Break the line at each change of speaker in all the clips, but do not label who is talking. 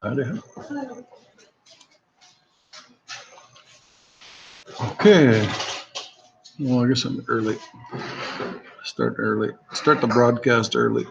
Okay. Well, I guess I'm early. Start early. Start the broadcast early.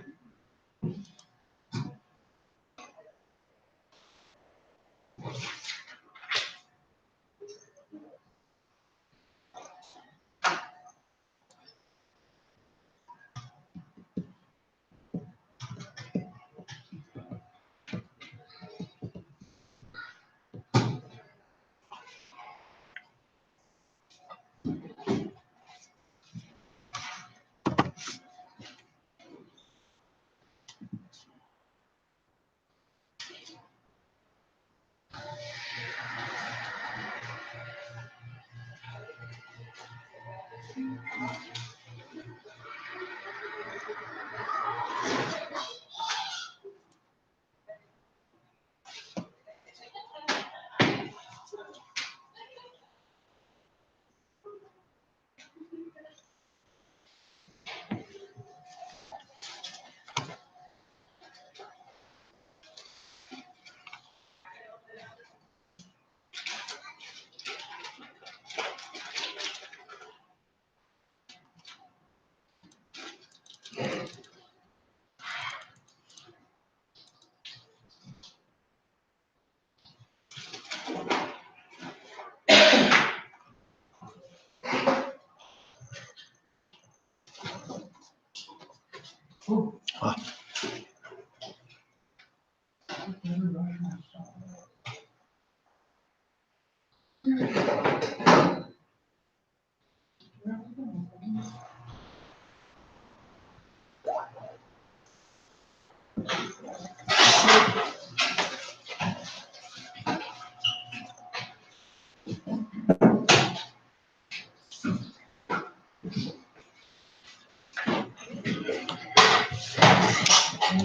Ah.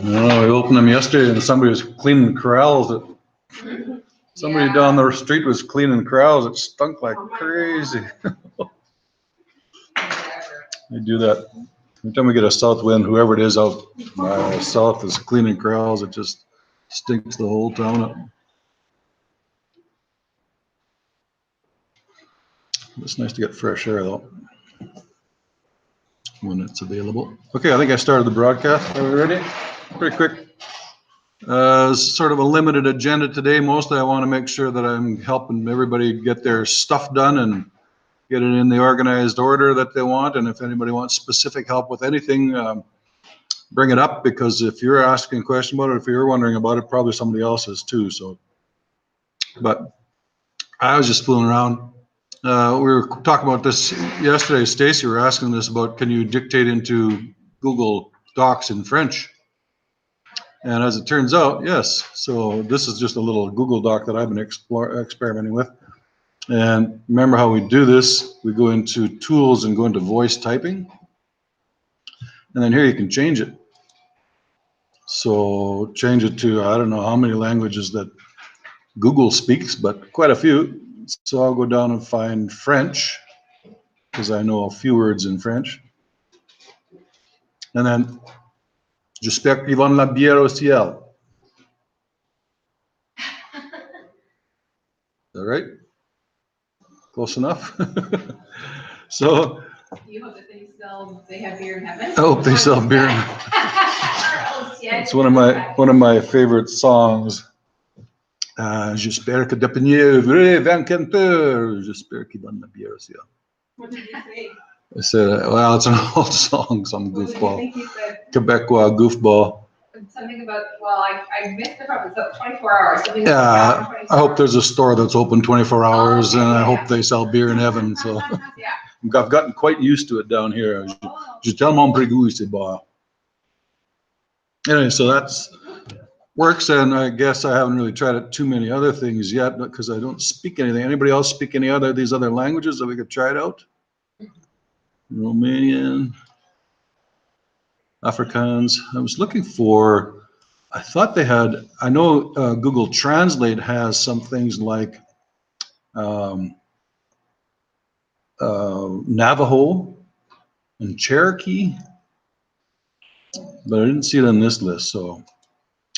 No, we opened them yesterday and somebody was cleaning corrals. Somebody down the street was cleaning corrals. It stunk like crazy. They do that. Every time we get a south wind, whoever it is out south is cleaning corrals. It just stinks the whole town up. It's nice to get fresh air though, when it's available. Okay, I think I started the broadcast. Are we ready? Pretty quick. Sort of a limited agenda today. Mostly I want to make sure that I'm helping everybody get their stuff done and get it in the organized order that they want. And if anybody wants specific help with anything, bring it up, because if you're asking a question about it, if you're wondering about it, probably somebody else is too. So, but I was just fooling around. We were talking about this yesterday. Stacy, we were asking this about, can you dictate into Google Docs in French? And as it turns out, yes. So this is just a little Google Doc that I've been experimenting with. And remember how we do this? We go into tools and go into voice typing. And then here you can change it. So change it to, I don't know how many languages that Google speaks, but quite a few. So I'll go down and find French, because I know a few words in French. And then, j'espère qu'ils vendent la bière au ciel. Is that right? Close enough? So.
You hope that they have beer in heaven?
I hope they sell beer. It's one of my favorite songs. J'espère que d'après vrai 24 heures. J'espère qu'ils vendent la bière au ciel.
What did you say?
I said, well, it's an old song, some goofball. Quebecois goofball.
Something about, well, I missed the part, so 24 hours.
Yeah, I hope there's a store that's open 24 hours, and I hope they sell beer in heaven. So
yeah.
I've gotten quite used to it down here. Je tellement prégout, c'est bon. Anyway, so that's works, and I guess I haven't really tried it too many other things yet, because I don't speak anything. Anybody else speak any other these other languages that we could try it out? Romanian, Afrikaans. I was looking for, I thought they had, I know Google Translate has some things like Navajo and Cherokee, but I didn't see it on this list. So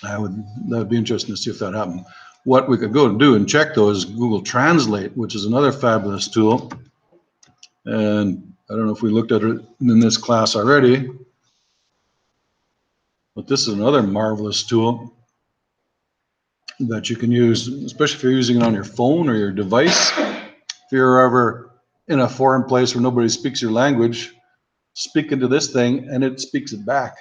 That would be interesting to see if that happened. What we could go and do and check though is Google Translate, which is another fabulous tool. And I don't know if we looked at it in this class already, but this is another marvelous tool that you can use, especially if you're using it on your phone or your device. If you're ever in a foreign place where nobody speaks your language, speak into this thing and it speaks it back.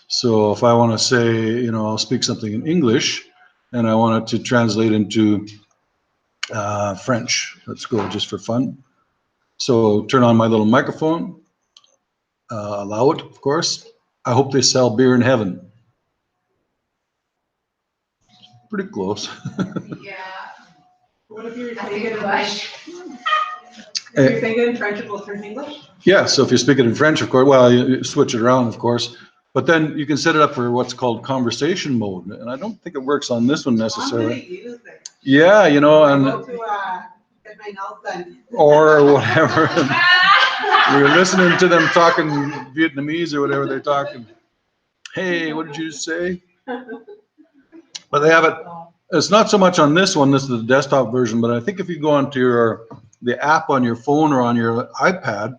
So if I want to say, I'll speak something in English and I want it to translate into French. Let's go just for fun. So turn on my little microphone, allow it, of course. I hope they sell beer in heaven. Pretty close.
Yeah.
What if you're
I
saying
think
it
it's
in
English.
if you're saying it in French, it will turn English?
Yeah, so if you speak it in French, of course, well, you switch it around, of course. But then you can set it up for what's called conversation mode. And I don't think it works on this one
I'm
necessarily.
gonna use it.
Yeah,
I go
and
to, get my nails done.
or whatever. You're listening to them talking Vietnamese or whatever they're talking. Hey, what did you say? But they have it. It's not so much on this one. This is the desktop version. But I think if you go onto the app on your phone or on your iPad,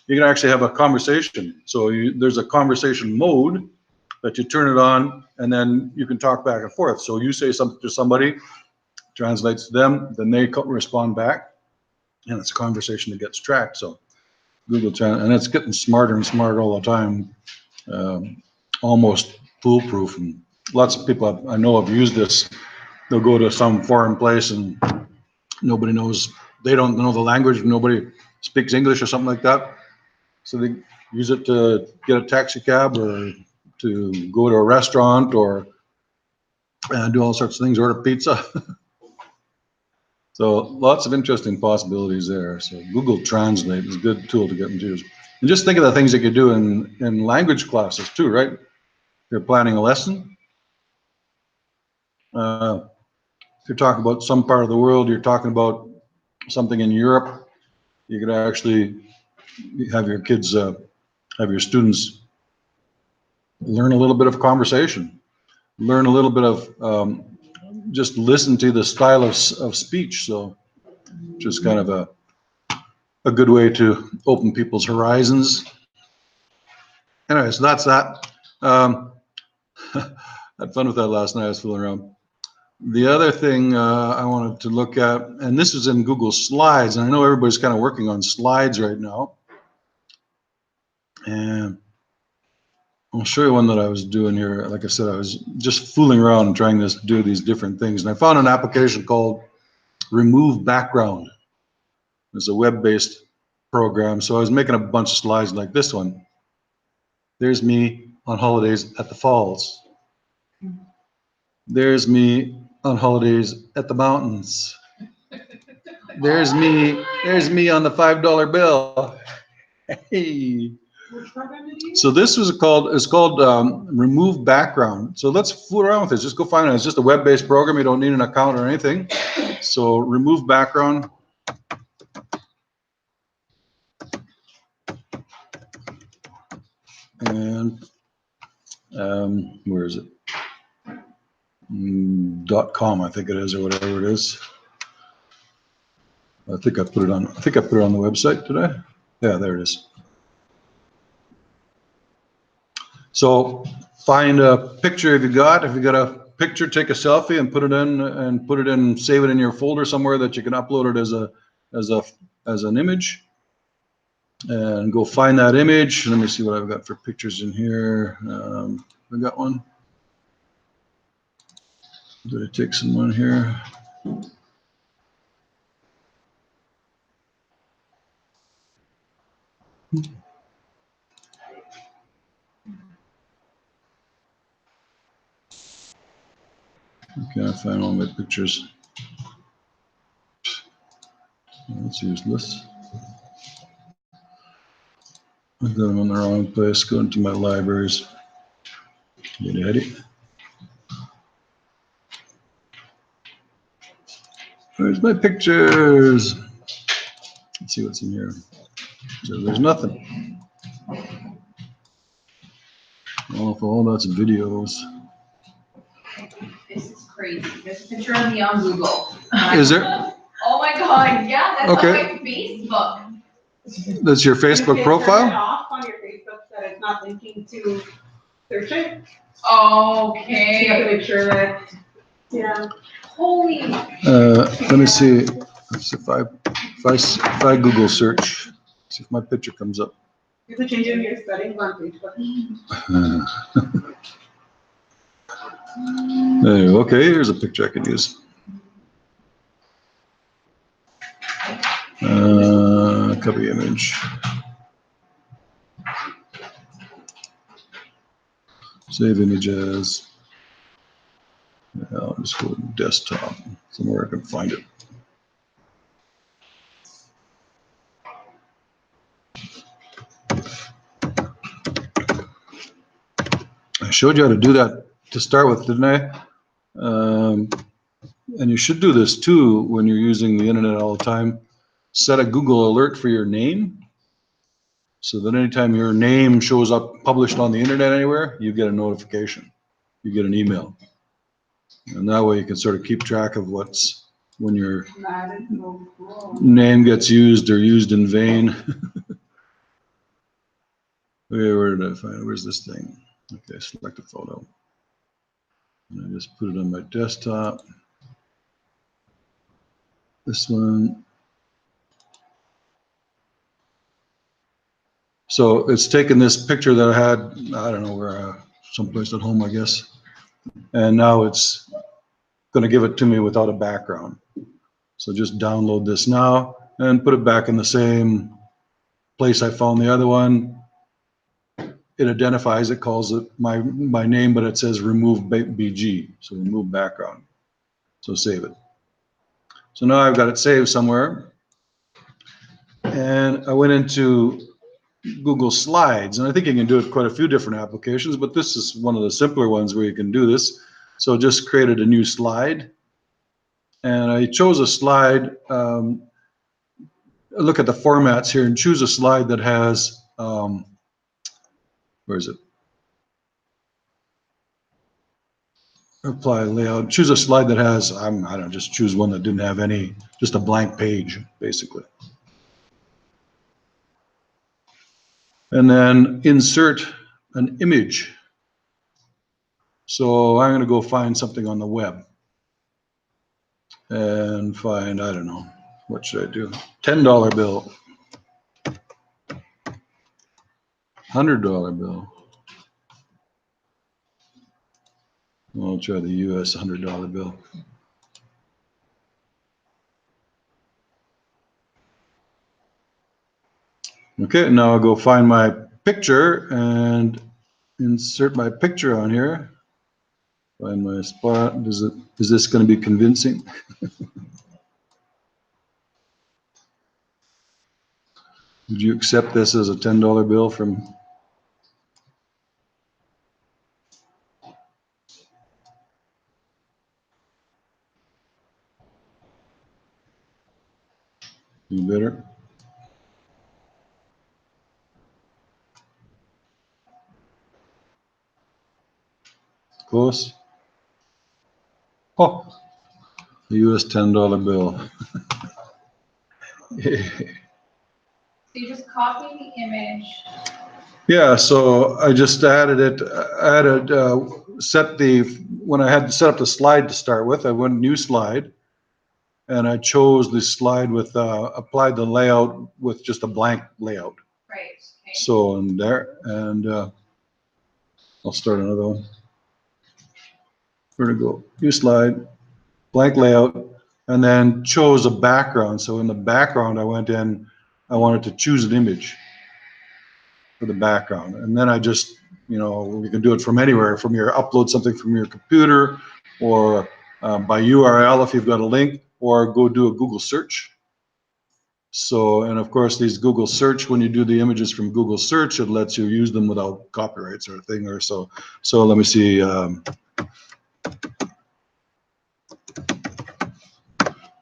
you can actually have a conversation. So there's a conversation mode that you turn it on, and then you can talk back and forth. So you say something to somebody, translates to them, then they respond back, and it's a conversation that gets tracked. So and it's getting smarter and smarter all the time, almost foolproof. And lots of people I know have used this. They'll go to some foreign place and nobody knows, they don't know the language, nobody speaks English or something like that. So they use it to get a taxi cab or to go to a restaurant or do all sorts of things, order pizza. So lots of interesting possibilities there. So Google Translate is a good tool to get into. And just think of the things that you do in language classes too, right? If you're planning a lesson. If you're talking about some part of the world, you're talking about something in Europe, you could actually have your kids, have your students learn a little bit of conversation, learn a little bit of just listen to the style of speech. So just kind of a good way to open people's horizons. Anyway, so that's that. Had fun with that last night. I was fooling around. The other thing I wanted to look at, and this is in Google Slides, and I know everybody's kind of working on slides right now. And I'll show you one that I was doing here. Like I said, I was just fooling around and trying to do these different things. And I found an application called Remove Background. It's a web-based program. So I was making a bunch of slides like this one. There's me on holidays at the falls. There's me on holidays at the mountains. There's me on the $5 bill. Hey.
Which program did you use?
So this was called Remove Background. So let's fool around with this. Just go find it. It's just a web-based program. You don't need an account or anything. So Remove Background. And where is it? .com, I think it is, or whatever it is. I think I put it on the website today. Yeah, there it is. So find a picture if you got a picture, take a selfie and put it in, save it in your folder somewhere that you can upload it as an image. And go find that image. Let me see what I've got for pictures in here. I got one. Did I take someone here? Can't find all my pictures. That's useless. I got them in the wrong place. Go into my libraries. Get ready. Where's my pictures? Let's see what's in here. So there's nothing. Oh, that's videos.
crazy. There's a picture of me on Google.
Is there?
Oh my God, yeah, that's
Okay.
on my Facebook.
That's your
You
Facebook
can turn it
profile?
off on your Facebook so that it's not linking to search it. So you have to
Okay.
make sure that, yeah.
Holy,
Let me see. Let's see if I Google search, see if my picture comes up.
You have to change it in your settings on Facebook.
There you go. Okay, here's a picture I can use. Copy image. Save images. Yeah, I'll just go to desktop, somewhere I can find it. I showed you how to do that to start with, didn't I? And you should do this too when you're using the internet all the time. Set a Google alert for your name, so that anytime your name shows up published on the internet anywhere, you get a notification. You get an email. And that way you can sort of keep track of what's, when your
That is so cool.
name gets used or used in vain. Okay, where did I find it? Where's this thing? Okay, select a photo. And I just put it on my desktop. This one. So it's taken this picture that I had, I don't know where, someplace at home, I guess. And now it's going to give it to me without a background. So just download this now and put it back in the same place I found the other one. It identifies it, calls it my name, but it says remove BG, so remove background. So save it. So now I've got it saved somewhere. And I went into Google Slides, and I think you can do it quite a few different applications, but this is one of the simpler ones where you can do this. So just created a new slide, and I chose a slide. Look at the formats here and choose a slide that has, where is it? Apply layout. Choose a slide that has, I don't know, just choose one that didn't have any, just a blank page, basically. And then insert an image. So I'm going to go find something on the web and find, I don't know, what should I do? $10 bill, $100 bill. I'll try the US $100 bill. Okay, now I'll go find my picture and insert my picture on here. Find my spot. Is this going to be convincing? Would you accept this as a $10 bill from? You better. Close. Oh, the US $10 bill.
so you just copy the image.
Yeah, so I just added it, when I had set up the slide to start with, I went new slide, and I chose the slide with, applied the layout with just a blank layout.
Right, okay.
So in there, and I'll start another one. Where to go? New slide, blank layout, and then chose a background. So in the background, I went in, I wanted to choose an image for the background. And then I just, you can do it from anywhere, upload something from your computer, or by URL if you've got a link, or go do a Google search. So, and of course, these Google search, when you do the images from Google search, it lets you use them without copyrights or a thing or so. So let me see.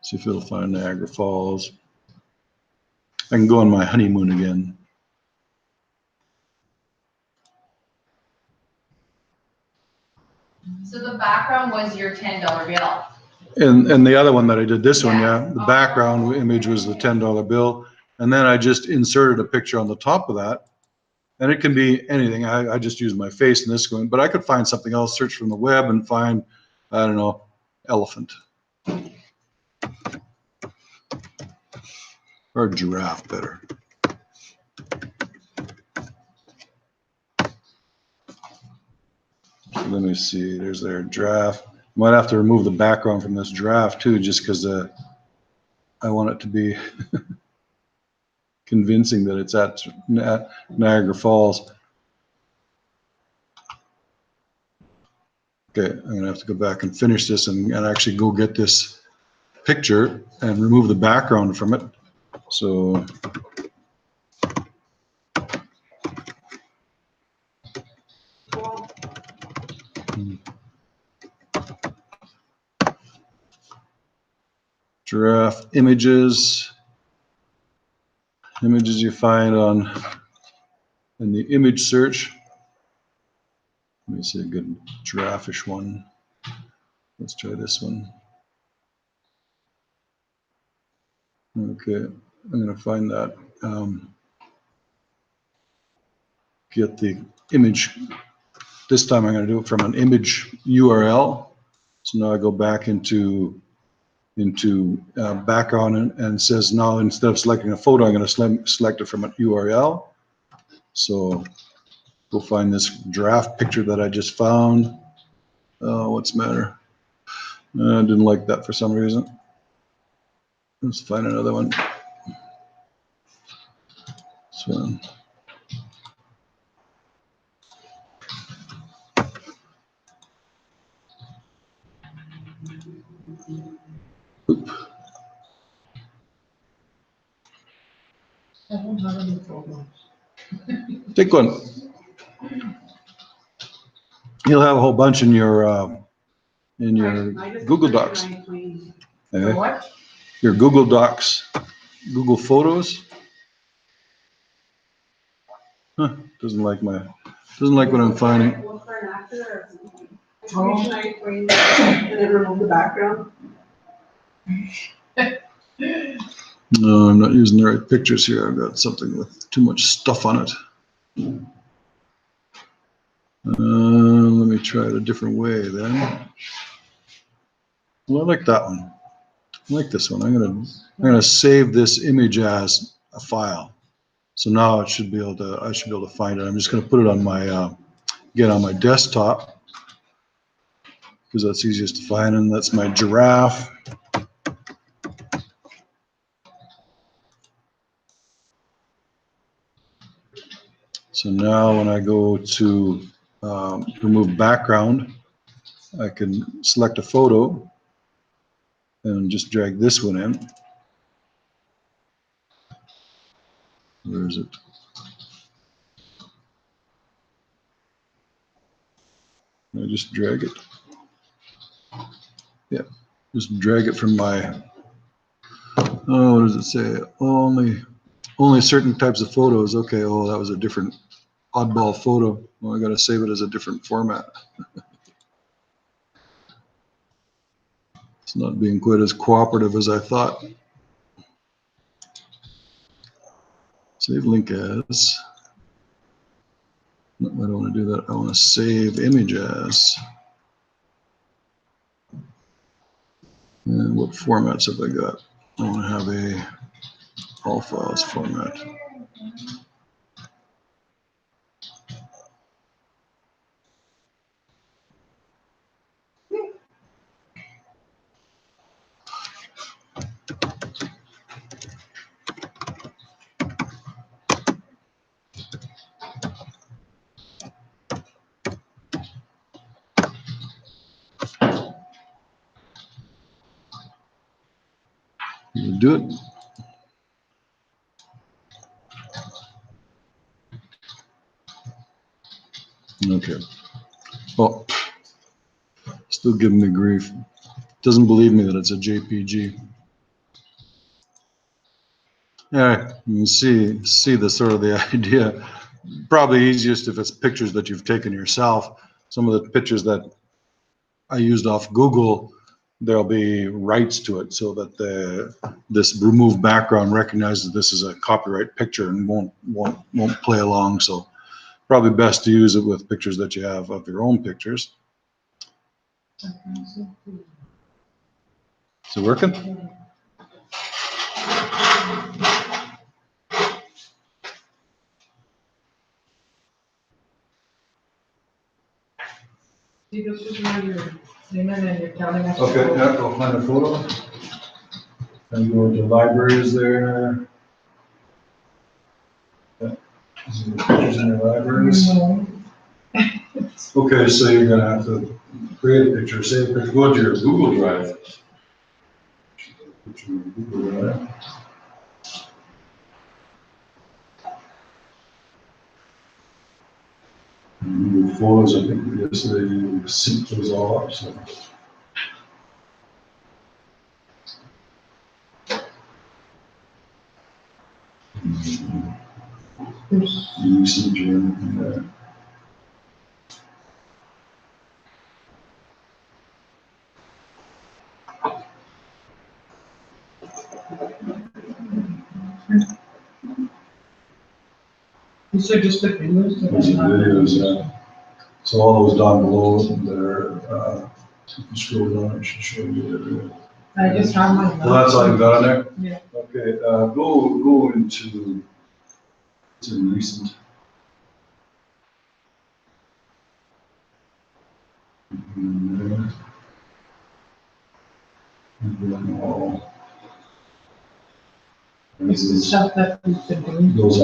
See if it'll find Niagara Falls. I can go on my honeymoon again.
So the background was your $10 bill.
And the other one that I did, this one,
Yeah.
yeah, the background image was the $10 bill. And then I just inserted a picture on the top of that. And it can be anything. I just use my face in this one, but I could find something else, search from the web and find, I don't know, elephant. Or giraffe, better. Let me see, there's their giraffe. Might have to remove the background from this giraffe too, just because I want it to be convincing that it's at Niagara Falls. Okay, I'm gonna have to go back and finish this and actually go get this picture and remove the background from it. So giraffe images you find in the image search. Let me see a good giraffe-ish one. Let's try this one. Okay, I'm gonna find that. Get the image. This time I'm gonna do it from an image URL. So now I go back into background and it says now instead of selecting a photo, I'm gonna select it from an URL. So go find this giraffe picture that I just found. What's the matter? I didn't like that for some reason. Let's find another one. This one. Oop. Take one. You'll have a whole bunch in your Google Docs. Okay.
What?
Your Google Docs, Google Photos. Huh, doesn't like what I'm finding.
And then remove the background.
No, I'm not using the right pictures here. I've got something with too much stuff on it. Let me try it a different way then. Well, I like that one. I like this one. I'm gonna save this image as a file. So now I should be able to find it. I'm just gonna put it on my get on my desktop because that's easiest to find, and that's my giraffe. So now when I go to remove background, I can select a photo and just drag this one in. Where is it? I just drag it. Yeah, just drag it from my, what does it say? Only certain types of photos. Okay, oh, that was a different oddball photo. Well, I gotta save it as a different format. It's not being quite as cooperative as I thought. Save link as. No, I don't want to do that. I want to save image as. And what formats have I got? I want to have a all files format. You do it. Okay. Oh, still giving me grief. Doesn't believe me that it's a JPG. All right, you can see the sort of the idea. Probably easiest if it's pictures that you've taken yourself. Some of the pictures that I used off Google, there'll be rights to it so that this remove background recognizes this is a copyright picture and won't play along. So probably best to use it with pictures that you have of your own pictures. Is it working?
You just remember your name and then you're telling us.
Okay, yeah, I'll find a photo. And go to libraries there. Yeah. These are the pictures in your libraries. Okay, so you're gonna have to create a picture, save a picture, go to your Google Drive. Put your Google Drive. Google Photos, I think yesterday you synced those all up, so. Usage or anything there.
You said just the videos?
Those are videos, so all those down below there, if you scroll down, it should show you there.
I just have my.
Well, that's all you've got on there?
Yeah.
Okay, go into, it's in recent.
It's the stuff that we've been doing.
Those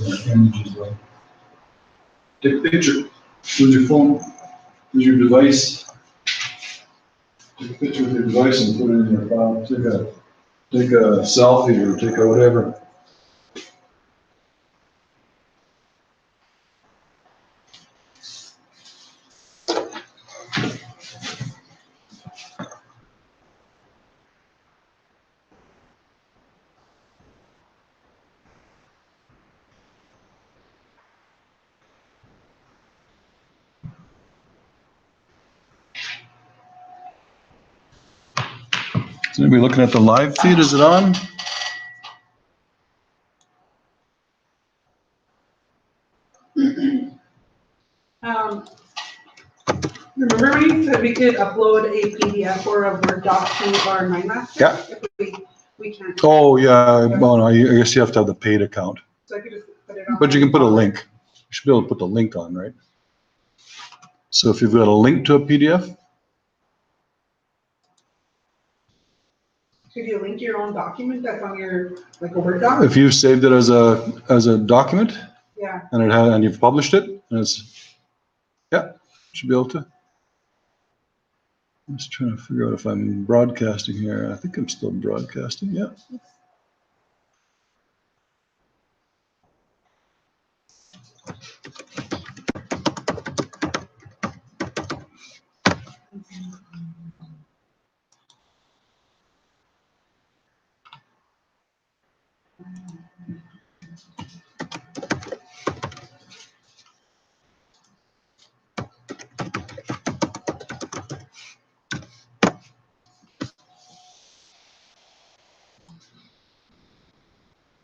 aren't images though. Take a picture, use your phone, use your device. Take a picture with your device and put it in your file. Take a selfie or take a whatever. Is anybody looking at the live feed? Is it on?
Remember when you said we could upload a PDF or a Word doc to our MindMaster?
Yeah.
If we can't.
Oh, yeah, well, no, I guess you have to have the paid account,
So I could just put it on.
but you can put a link. You should be able to put the link on, right? So if you've got a link to a PDF,
Could you link your own document that's on your, like a Word doc?
if you've saved it as a document
Yeah.
and you've published it, and it's, yeah, you should be able to. I'm just trying to figure out if I'm broadcasting here. I think I'm still broadcasting, yeah.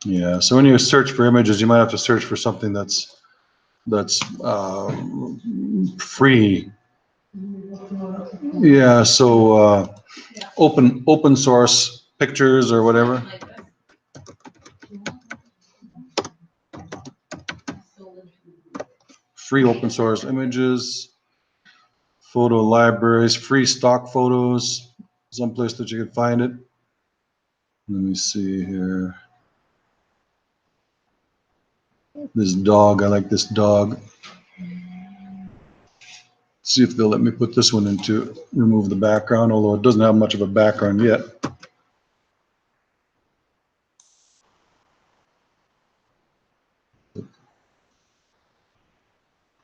Yeah, so when you search for images, you might have to search for something that's free. Yeah, so open source pictures or whatever. Free open source images, photo libraries, free stock photos, someplace that you can find it. Let me see here. This dog, I like this dog. See if they'll let me put this one into remove the background, although it doesn't have much of a background yet.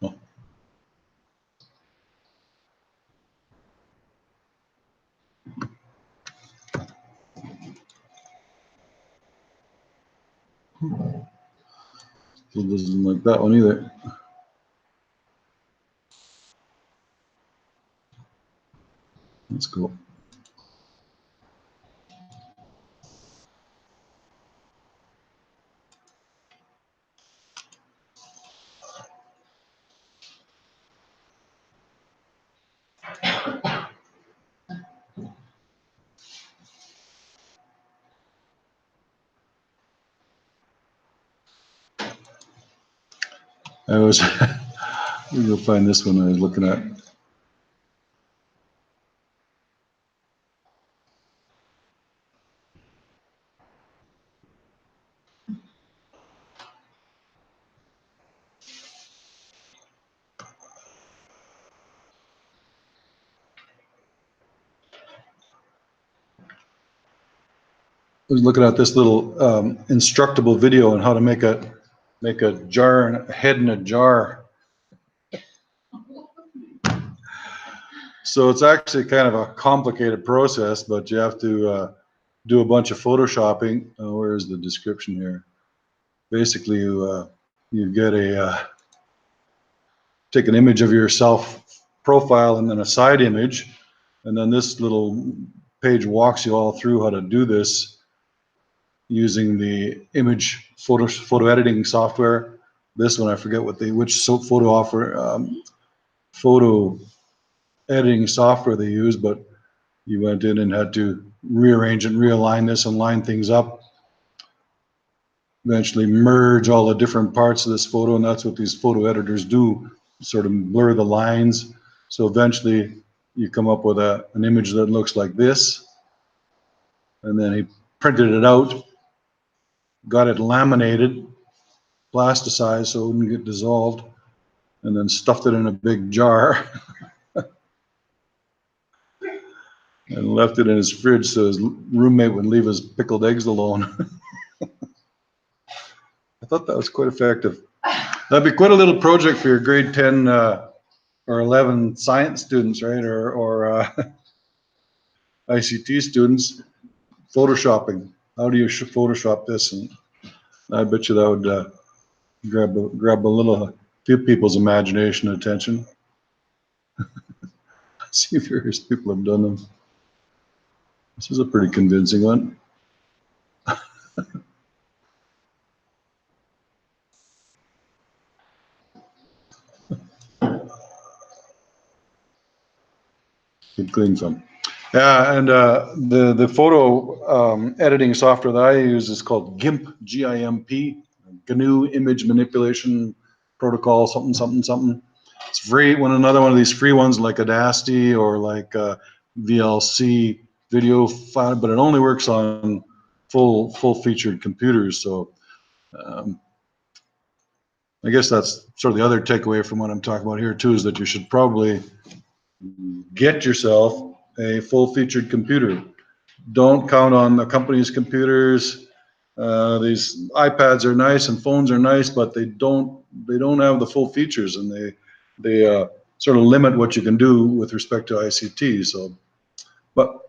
Oh. Still doesn't like that one either. That's cool. I was, you'll find this one I was looking at. I was looking at this little instructable video on how to make a jar, a head in a jar. So it's actually kind of a complicated process, but you have to do a bunch of photoshopping. Where's the description here? Basically, you get take an image of yourself profile and then a side image, and then this little page walks you all through how to do this using the image photo editing software. This one I forget which photo editing software they use, but you went in and had to rearrange and realign this and line things up. Eventually merge all the different parts of this photo, and that's what these photo editors do, sort of blur the lines. So eventually you come up with an image that looks like this, and then he printed it out, got it laminated, plasticized so it wouldn't get dissolved, and then stuffed it in a big jar and left it in his fridge so his roommate would leave his pickled eggs alone. I thought that was quite effective. That'd be quite a little project for your grade 10 or 11 science students, right? Or ICT students. Photoshopping. How do you Photoshop this? And I bet you that would grab a few people's imagination and attention. See if various people have done them. This is a pretty convincing one. Good clean film. Yeah, and the photo editing software that I use is called GIMP, G-I-M-P, GNU Image Manipulation Protocol, something. It's free. Another one of these free ones like Audacity or like VLC video file, but it only works on full-featured computers. So I guess that's sort of the other takeaway from what I'm talking about here too, is that you should probably get yourself a full-featured computer. Don't count on the company's computers. These iPads are nice and phones are nice, but they don't have the full features, and they sort of limit what you can do with respect to ICT. So, but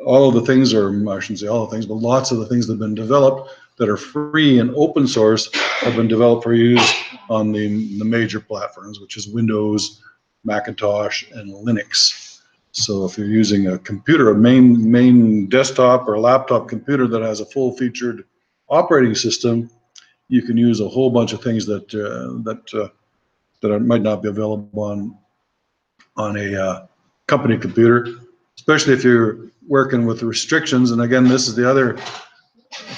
all of the things, or I shouldn't say all the things, but lots of the things that have been developed that are free and open source have been developed for use on the major platforms, which is Windows, Macintosh, and Linux. So if you're using a computer, a main desktop or a laptop computer that has a full-featured operating system, you can use a whole bunch of things that might not be available on a company computer, especially if you're working with restrictions. And again, this is the other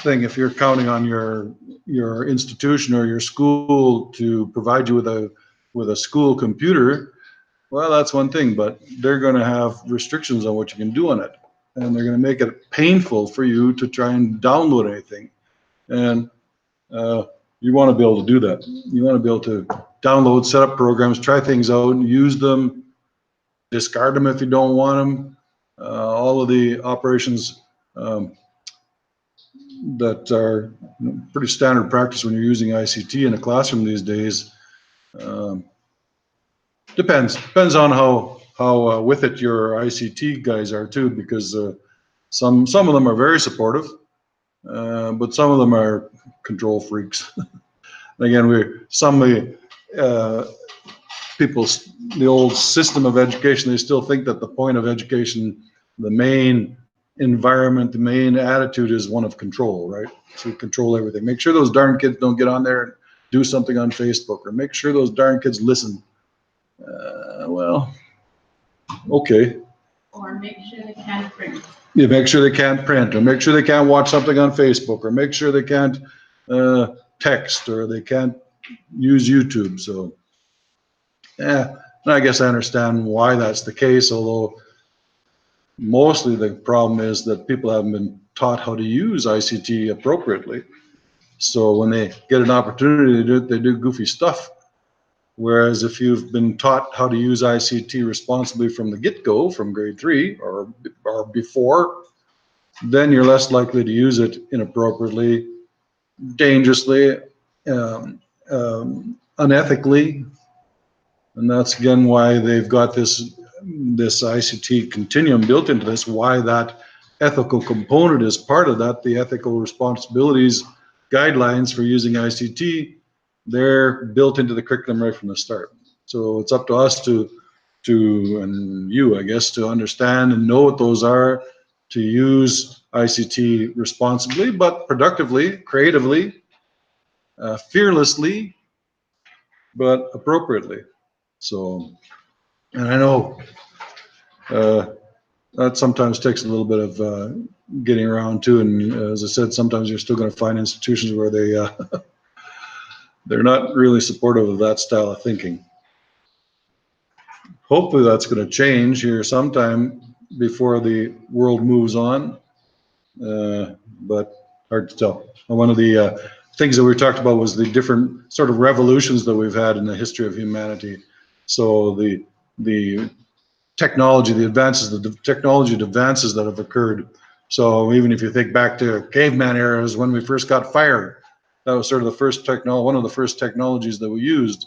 thing: if you're counting on your institution or your school to provide you with a school computer, well, that's one thing, but they're going to have restrictions on what you can do on it, and they're going to make it painful for you to try and download anything. And you want to be able to do that. You want to be able to download, set up programs, try things out, use them, discard them if you don't want them. All of the operations that are pretty standard practice when you're using ICT in a classroom these days. Depends on how with it your ICT guys are too, because some of them are very supportive, but some of them are control freaks. Again, people's, the old system of education, they still think that the point of education, the main environment, the main attitude is one of control, right? So control everything. Make sure those darn kids don't get on there and do something on Facebook, or make sure those darn kids listen. Well, okay.
Or make sure they can't print.
Yeah, make sure they can't print, or make sure they can't watch something on Facebook, or make sure they can't text, or they can't use YouTube. So, yeah, I guess I understand why that's the case, although mostly the problem is that people haven't been taught how to use ICT appropriately. So when they get an opportunity to do it, they do goofy stuff. Whereas if you've been taught how to use ICT responsibly from the get-go, from grade 3 or before, then you're less likely to use it inappropriately, dangerously, unethically. And that's again why they've got this ICT continuum built into this, why that ethical component is part of that, the ethical responsibilities guidelines for using ICT, they're built into the curriculum right from the start. So it's up to us to and you, I guess, to understand and know what those are, to use ICT responsibly, but productively, creatively, fearlessly, but appropriately. So, and I know that sometimes takes a little bit of getting around to, and as I said, sometimes you're still going to find institutions where they they're not really supportive of that style of thinking. Hopefully that's going to change here sometime before the world moves on, but hard to tell. One of the things that we talked about was the different sort of revolutions that we've had in the history of humanity. So the technology, the technology advances that have occurred. So even if you think back to caveman eras when we first got fire, that was sort of the first one of the first technologies that we used,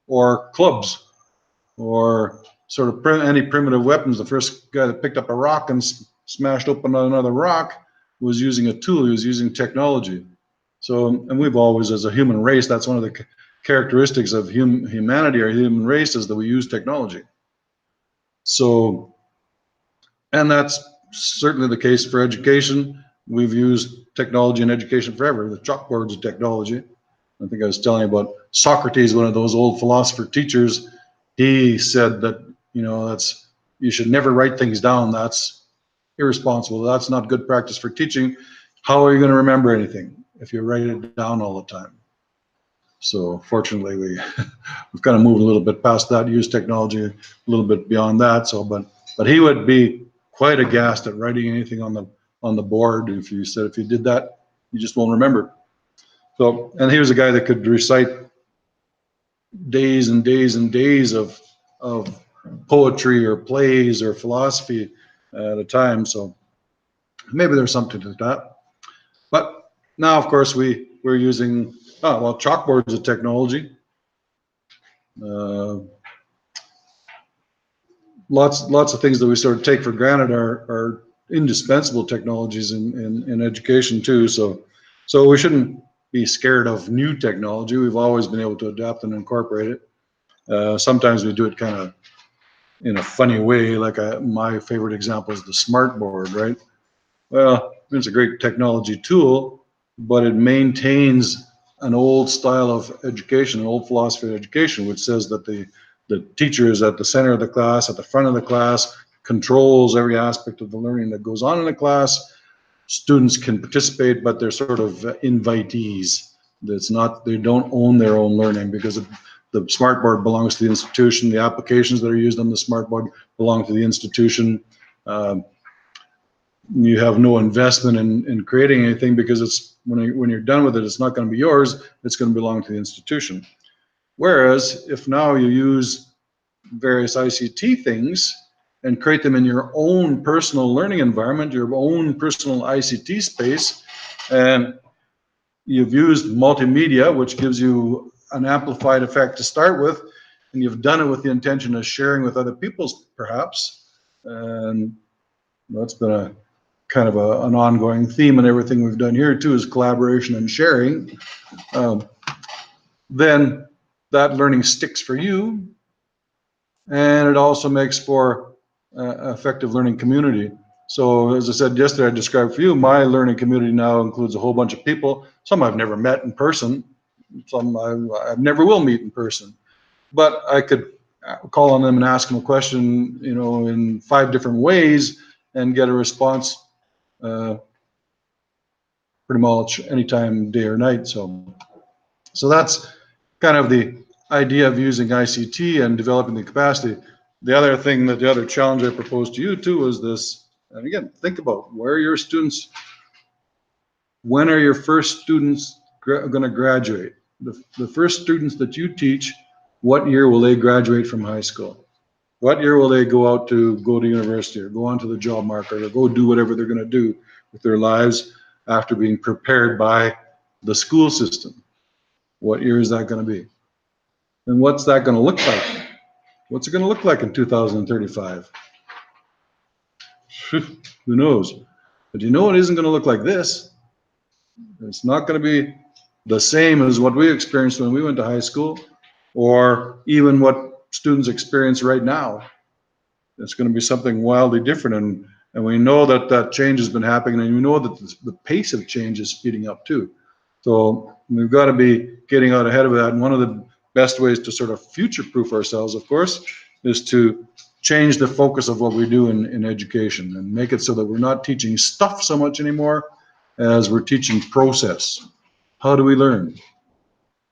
or clubs, or sort of any primitive weapons. The first guy that picked up a rock and smashed open another rock was using a tool, he was using technology. So, and we've always, as a human race, that's one of the characteristics of humanity or human race, is that we use technology. So, and that's certainly the case for education. We've used technology in education forever. The chalkboard's a technology. I think I was telling you about Socrates, one of those old philosopher teachers. He said that, you know, you should never write things down. That's irresponsible. That's not good practice for teaching. How are you going to remember anything if you write it down all the time? So fortunately, we've kind of moved a little bit past that, use technology a little bit beyond that. So, but he would be quite aghast at writing anything on the board. If you did that, you just won't remember. So, and he was a guy that could recite days and days and days of poetry or plays or philosophy at a time. So maybe there's something to that. But now, of course, we're using, chalkboard's a technology. Lots of things that we sort of take for granted are indispensable technologies in education too. So we shouldn't be scared of new technology. We've always been able to adapt and incorporate it. Sometimes we do it kind of in a funny way. Like my favorite example is the smart board, right? Well, it's a great technology tool, but it maintains an old style of education, an old philosophy of education, which says that the teacher is at the center of the class, at the front of the class, controls every aspect of the learning that goes on in the class. Students can participate, but they're sort of invitees. They don't own their own learning, because the smartboard belongs to the institution. The applications that are used on the smartboard belong to the institution. You have no investment in creating anything, because it's when you're done with it, it's not going to be yours. It's going to belong to the institution. Whereas if now you use various ICT things and create them in your own personal learning environment, your own personal ICT space, and you've used multimedia, which gives you an amplified effect to start with, and you've done it with the intention of sharing with other people, perhaps, and that's been a kind of an ongoing theme in everything we've done here too, is collaboration and sharing. Then that learning sticks for you, and it also makes for effective learning community. So as I said yesterday, I described for you, my learning community now includes a whole bunch of people. Some I've never met in person, some I never will meet in person, but I could call on them and ask them a question, you know, in 5 different ways and get a response pretty much anytime, day or night. So that's kind of the idea of using ICT and developing the capacity. The other thing, that the other challenge I proposed to you too is this, and again, think about where your students, when are your first students going to graduate? The first students that you teach, what year will they graduate from high school? What year will they go out to go to university or go onto the job market or go do whatever they're going to do with their lives after being prepared by the school system? What year is that going to be? And what's that going to look like? What's it going to look like in 2035? Who knows? But you know it isn't going to look like this. It's not going to be the same as what we experienced when we went to high school, or even what students experience right now. It's going to be something wildly different, and we know that that change has been happening, and we know that the pace of change is speeding up too. So we've got to be getting out ahead of that. And one of the best ways to sort of future-proof ourselves, of course, is to change the focus of what we do in education and make it so that we're not teaching stuff so much anymore as we're teaching process. How do we learn?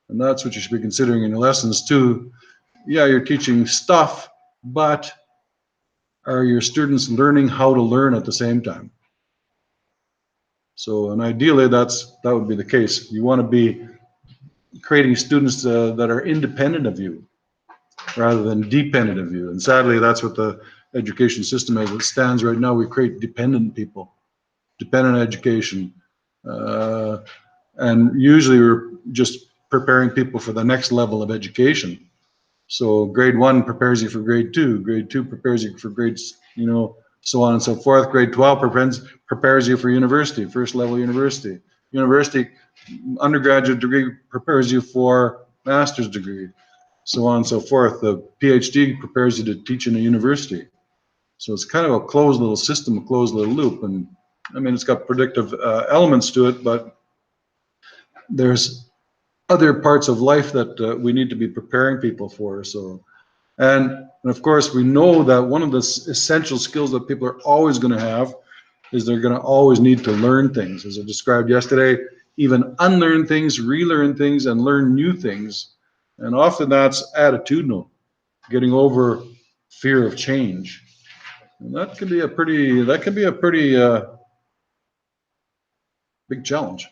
And that's what you should be considering in your lessons too. Yeah, you're teaching stuff, but are your students learning how to learn at the same time? So, and ideally that would be the case. You want to be creating students that are independent of you rather than dependent of you. And sadly, that's what the education system as it stands right now. We create dependent people, dependent education. And usually we're just preparing people for the next level of education. So grade 1 prepares you for grade 2, grade 2 prepares you for grades, you know, so on and so forth. Grade 12 prepares you for university, first level university. University undergraduate degree prepares you for master's degree, so on and so forth. The PhD prepares you to teach in a university. So it's kind of a closed little system, a closed little loop. And I mean, it's got predictive elements to it, but there's other parts of life that we need to be preparing people for. So, and of course, we know that one of the essential skills that people are always going to have is they're going to always need to learn things. As I described yesterday, even unlearn things, relearn things, and learn new things. And often that's attitudinal, getting over fear of change. And that can be a pretty big challenge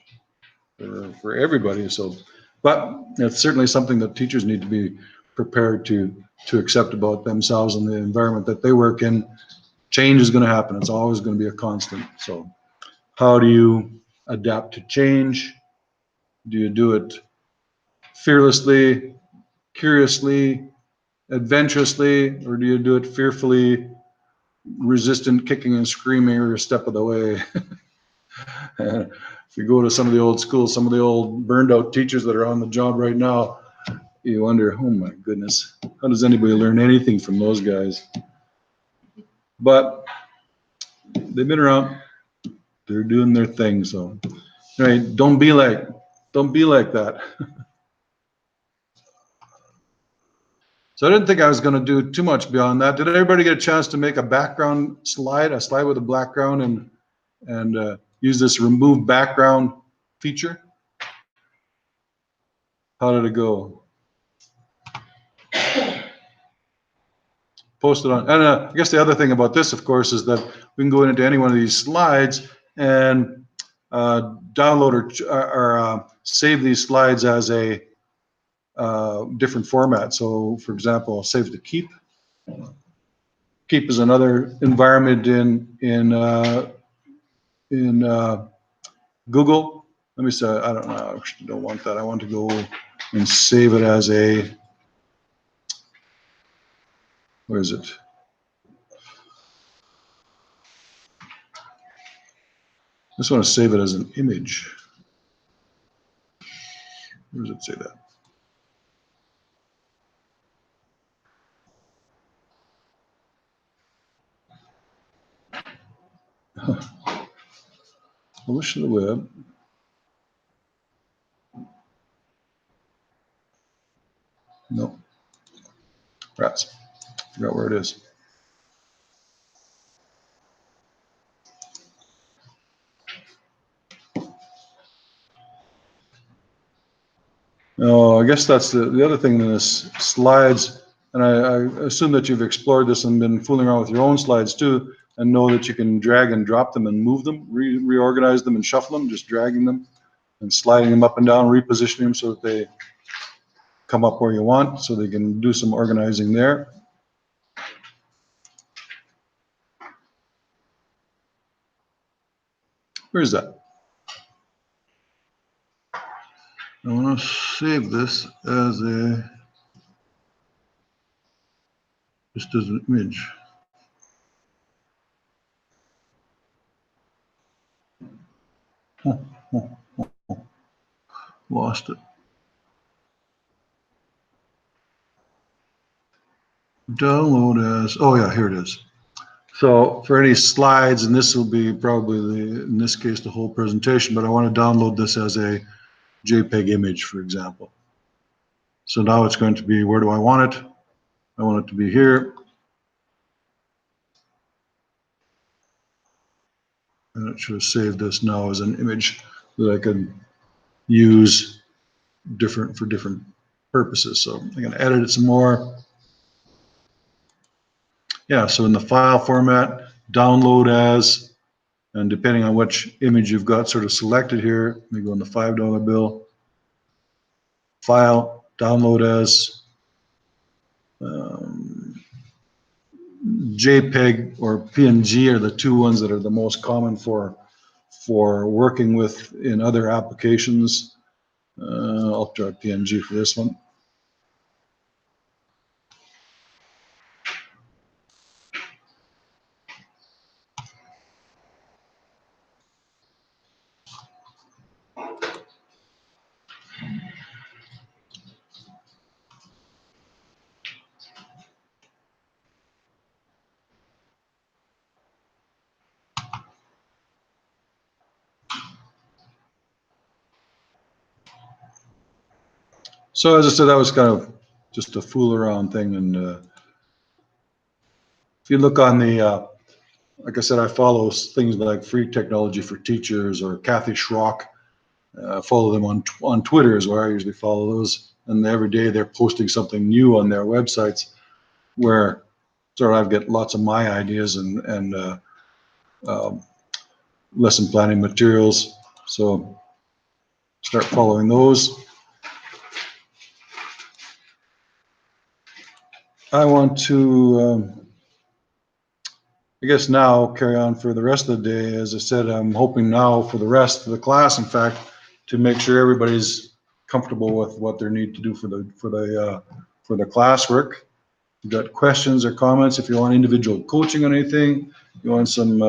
for everybody. So, but it's certainly something that teachers need to be prepared to accept about themselves and the environment that they work in. Change is going to happen. It's always going to be a constant. So how do you adapt to change? Do you do it fearlessly, curiously, adventurously, or do you do it fearfully, resistant, kicking and screaming every step of the way? If you go to some of the old schools, some of the old burned out teachers that are on the job right now, you wonder, oh my goodness, how does anybody learn anything from those guys? But they've been around, they're doing their thing. So, right, don't be like that. So I didn't think I was going to do too much beyond that. Did everybody get a chance to make a background slide, a slide with a background, and use this remove background feature? How did it go? Post it on. And I guess the other thing about this, of course, is that we can go into any one of these slides and download or save these slides as a different format. So, for example, save to Keep. Keep is another environment in Google. Let me say, I don't know. I actually don't want that. I want to go and save it as a. Where is it? I just want to save it as an image. Where does it say that? Publish to the web. Nope. Rats. Forgot where it is. Oh, I guess that's the other thing in this slides, and I assume that you've explored this and been fooling around with your own slides too, and know that you can drag and drop them and move them, reorganize them and shuffle them, just dragging them and sliding them up and down, repositioning them so that they come up where you want, so they can do some organizing there. Where's that? I want to save this as just as an image. Lost it. Download as, oh yeah, here it is. So for any slides, and this will be probably in this case, the whole presentation, but I want to download this as a JPEG image, for example. So now it's going to be, where do I want it? I want it to be here. And it should have saved this now as an image that I can use for different purposes. So I'm going to edit it some more. Yeah, so in the file format, download as, and depending on which image you've got sort of selected here, let me go on the $5 bill. File, download as JPEG or PNG are the two ones that are the most common for working with in other applications. I'll try PNG for this one. So as I said, that was kind of just a fool around thing. And if you look on the, like I said, I follow things like Free Technology for Teachers or Kathy Schrock. Follow them on Twitter is where I usually follow those. And every day they're posting something new on their websites where sort of I've got lots of my ideas and lesson planning materials. So start following those. I want to, I guess now carry on for the rest of the day. As I said, I'm hoping now for the rest of the class, in fact, to make sure everybody's comfortable with what they need to do for the classwork. If you've got questions or comments, if you want individual coaching on anything, you want some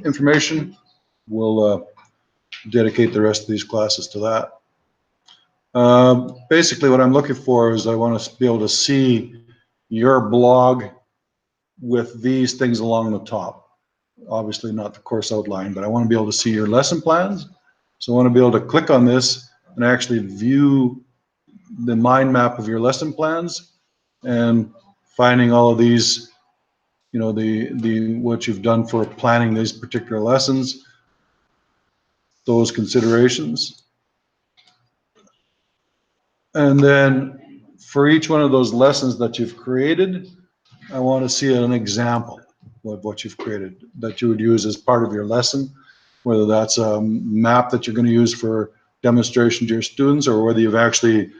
information, we'll dedicate the rest of these classes to that. Basically what I'm looking for is I want to be able to see your blog with these things along the top. Obviously not the course outline, but I want to be able to see your lesson plans. So I want to be able to click on this and actually view the mind map of your lesson plans and finding all of these, you know, what you've done for planning these particular lessons, those considerations. And then for each one of those lessons that you've created, I want to see an example of what you've created that you would use as part of your lesson, whether that's a map that you're going to use for demonstration to your students, or whether you've actually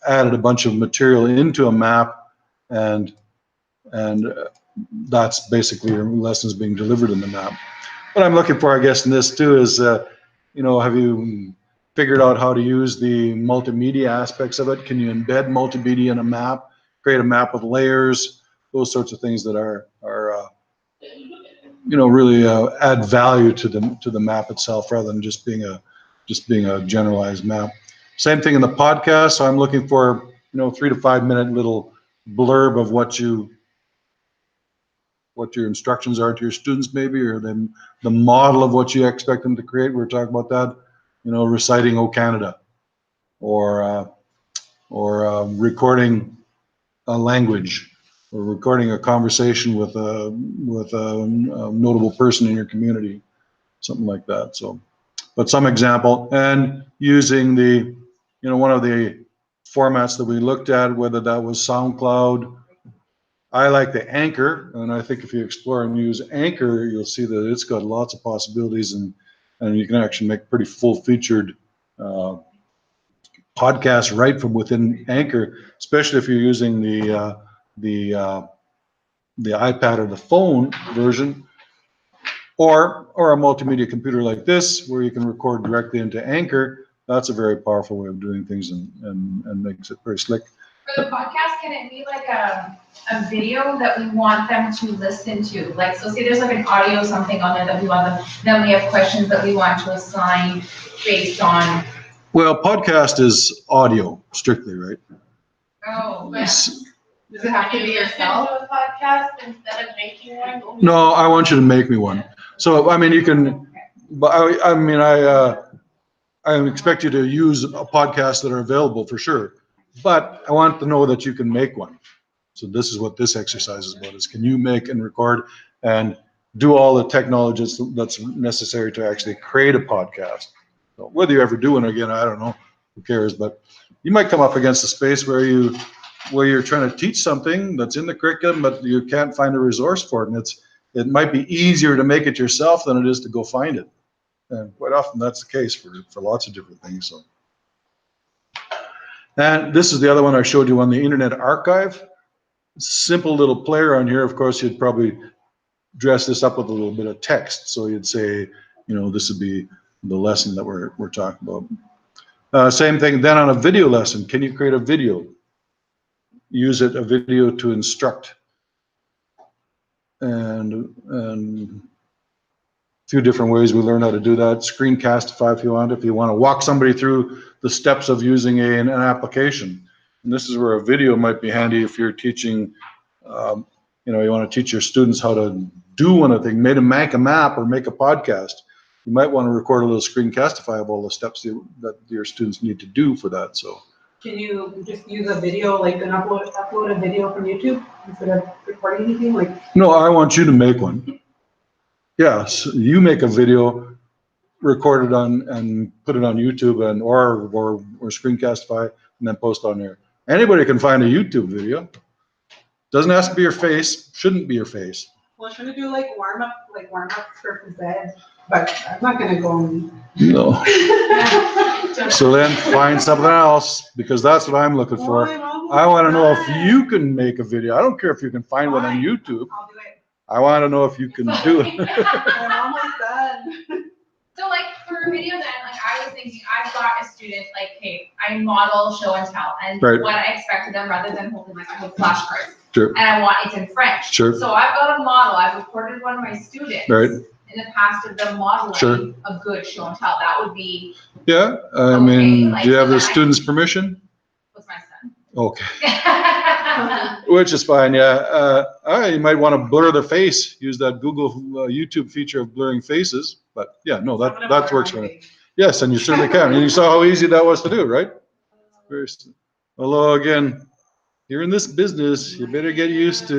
added a bunch of material into a map and that's basically your lessons being delivered in the map. What I'm looking for, I guess, in this too is, you know, have you figured out how to use the multimedia aspects of it? Can you embed multimedia in a map, create a map with layers, those sorts of things that are you know, really add value to the map itself rather than just being a generalized map. Same thing in the podcast. So I'm looking for, you know, 3 to 5 minute little blurb of what you what your instructions are to your students maybe, or then the model of what you expect them to create. We were talking about that, you know, reciting O Canada, or recording a language, or recording a conversation with a notable person in your community, something like that. So, but some example, and using the, you know, one of the formats that we looked at, whether that was SoundCloud. I like the Anchor, and I think if you explore and use Anchor, you'll see that it's got lots of possibilities, and you can actually make pretty full-featured podcasts right from within Anchor, especially if you're using the iPad or the phone version, or a multimedia computer like this, where you can record directly into Anchor. That's a very powerful way of doing things, and makes it very slick.
For the podcast, can it be like a video that we want them to listen to? Like, so say there's like an audio something on there that we want them, then we have questions that we want to assign based on.
Well, podcast is audio strictly, right?
Oh, but
Does it have to be yourself?
Do a podcast instead of making one?
No, I want you to make me one. So, I mean, you can, but I expect you to use a podcast that are available for sure, but I want to know that you can make one. So this is what this exercise is about, is can you make and record and do all the technology that's necessary to actually create a podcast. So whether you ever do one again, I don't know, who cares, but you might come up against a space where you're trying to teach something that's in the curriculum, but you can't find a resource for it, and it might be easier to make it yourself than it is to go find it. And quite often that's the case for lots of different things. So, and this is the other one I showed you on the Internet Archive. Simple little player on here. Of course, you'd probably dress this up with a little bit of text. So you'd say, you know, this would be the lesson that we're talking about. Same thing then on a video lesson. Can you create a video? Use a video to instruct. And a few different ways we learn how to do that. Screencastify if you want to walk somebody through the steps of using an application. And this is where a video might be handy if you're teaching, you know, you want to teach your students how to do one of the things, make a map or make a podcast. You might want to record a little screencastify of all the steps that your students need to do for that. So,
Can you just use a video, like an upload a video from YouTube instead of recording anything? Like,
no, I want you to make one. Yeah, so you make a video, record it on and put it on YouTube or Screencastify, and then post on there. Anybody can find a YouTube video. Doesn't have to be your face. Shouldn't be your face.
well, should we do like warm up for bed? But I'm not gonna go.
No. So then find something else, because that's what I'm looking for. I want to know if you can make a video. I don't care if you can find one on YouTube.
I'll do it.
I want to know if you can do it.
I'm almost done.
so like for a video then, like I was thinking, I've got a student, like, hey, I model show and tell, and
Right.
what I expected them, rather than holding like I hold flashcards,
Sure.
and I want it's in French.
Sure.
So I've got a model. I've recorded one of my students.
Right.
In the past of them modeling
Sure.
a good show and tell. That would be
Yeah. I mean, do you have the student's permission?
what's my son.
Okay. Which is fine, yeah. You might want to blur the face, use that Google YouTube feature of blurring faces. But yeah, no, that works for me. Yes, and you certainly can. And you saw how easy that was to do, right? Although again, you're in this business, you better get used to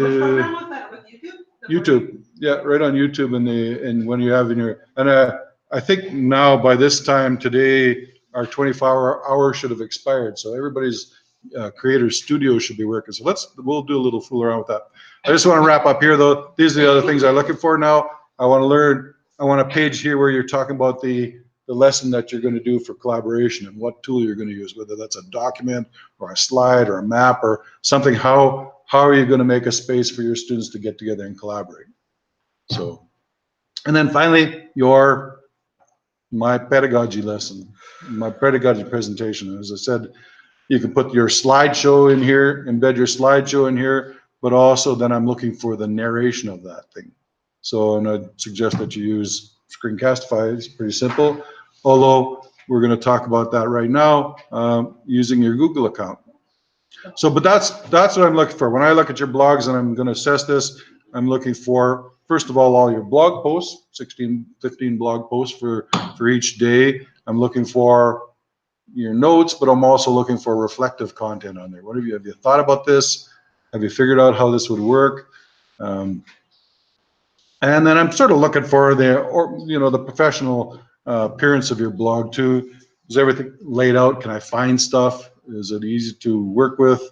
YouTube. Yeah, right on YouTube, and when you have in your, and I think now by this time today, our 24-hour hour should have expired. So everybody's creator studio should be working. So we'll do a little fool around with that. I just want to wrap up here though. These are the other things I'm looking for now. I want a page here where you're talking about the lesson that you're going to do for collaboration and what tool you're going to use, whether that's a document or a slide or a map or something. How are you going to make a space for your students to get together and collaborate? So, and then finally, my pedagogy lesson, my pedagogy presentation. As I said, you can put your slideshow in here, embed your slideshow in here, but also then I'm looking for the narration of that thing. So, and I'd suggest that you use Screencastify. It's pretty simple, although we're going to talk about that right now, using your Google account. So, but that's what I'm looking for. When I look at your blogs and I'm going to assess this, I'm looking for, first of all your blog posts, 16, 15 blog posts for each day. I'm looking for your notes, but I'm also looking for reflective content on there. What have you thought about this? Have you figured out how this would work? And then I'm sort of looking for the professional appearance of your blog too. Is everything laid out? Can I find stuff? Is it easy to work with?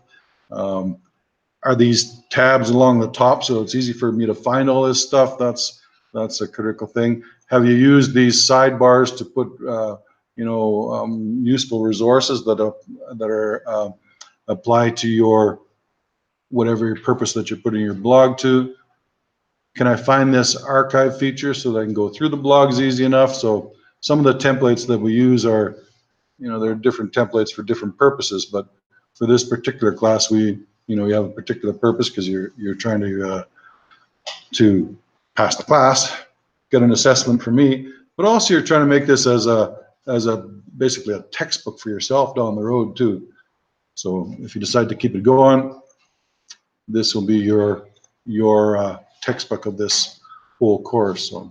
Are these tabs along the top so it's easy for me to find all this stuff? That's a critical thing. Have you used these sidebars to put useful resources that are applied to your whatever your purpose that you're putting your blog to? Can I find this archive feature so that I can go through the blogs easy enough? So some of the templates that we use are, there are different templates for different purposes, but for this particular class, you have a particular purpose because you're trying to pass the class, get an assessment for me, but also you're trying to make this as basically a textbook for yourself down the road too. So if you decide to keep it going, this will be your textbook of this whole course. So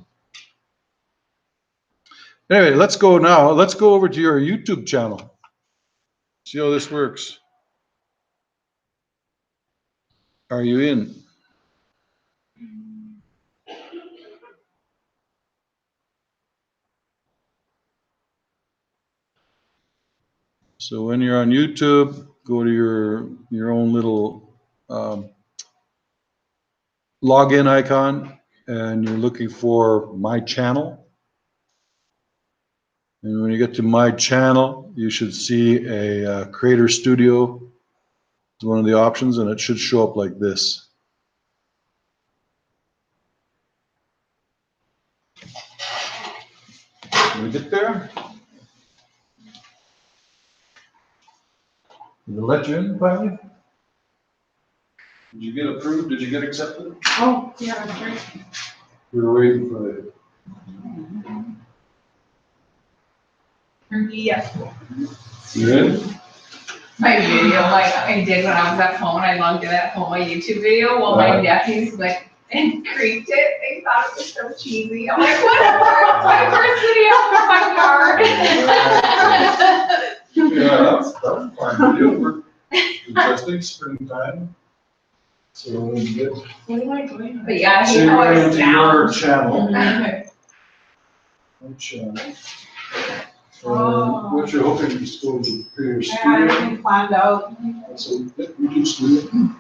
anyway, let's go over to your YouTube channel. See how this works. Are you in? So when you're on YouTube, go to your own little login icon, and you're looking for my channel. And when you get to my channel, you should see a Creator Studio. It's one of the options, and it should show up like this. Can we get there? Did it let you in finally? Did you get approved? Did you get accepted?
Oh, yeah, that's right.
We were waiting for the.
Yes.
You in?
My video, like I did when I was at home, I logged in at home, my YouTube video, while my nephews went and creeped it. They thought it was so cheesy. I'm like, whatever, it's my first video from my yard.
Yeah, that was fun video. We're interesting springtime. So good.
What am I doing?
But yeah, I
So
hate how
you're
it
into your
sounds.
channel.
Okay.
And what you're hoping is going to Creator
I had
Studio.
everything planned out.
So YouTube Studio.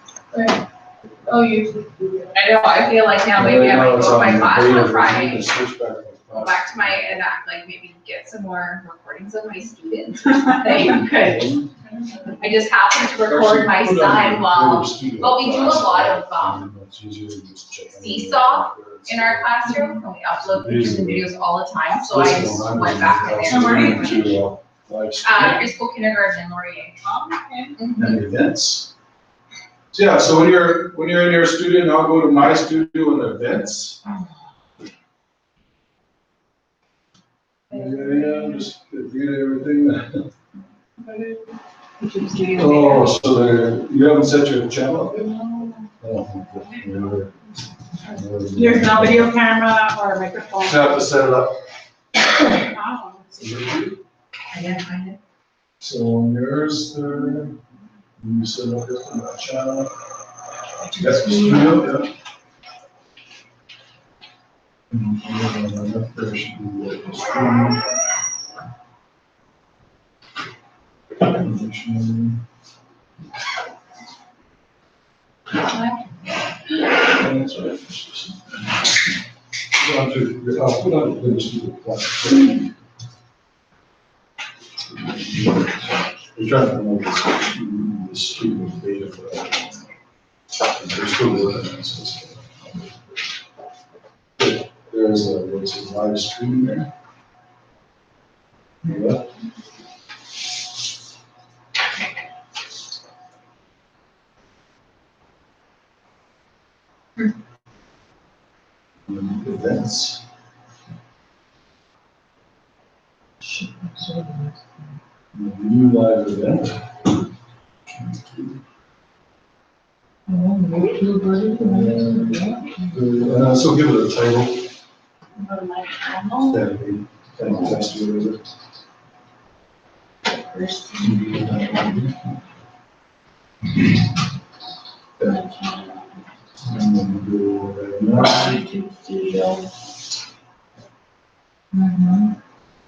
Oh, you.
I know, I feel like now maybe I might go to my class on Friday,
Switch back to
go
class.
back to my, and like maybe get some more recordings of my students or something. I just happened to record my son while, well, we do a lot of seesaw in our classroom, and we upload pictures and videos all the time, so I just went back in there. Preschool, kindergarten, and Laurier.
And events. So yeah, so when you're in your studio, I'll go to my studio and events. Yeah, just read everything.
YouTube Studio.
Oh, so you haven't set your channel up yet? Oh,
There's no video camera or microphone.
Just have to set it up.
Oh.
I didn't find it.
So on yours, you set up your channel. Yes, studio, yeah. There should be a stream. That's right. I'll put on the studio. We're trying to promote this student data for that. They're still working on this. There's what's a live stream there. Yeah. Events. New live event. So give it a title.
Like, I don't know. First YouTube studio.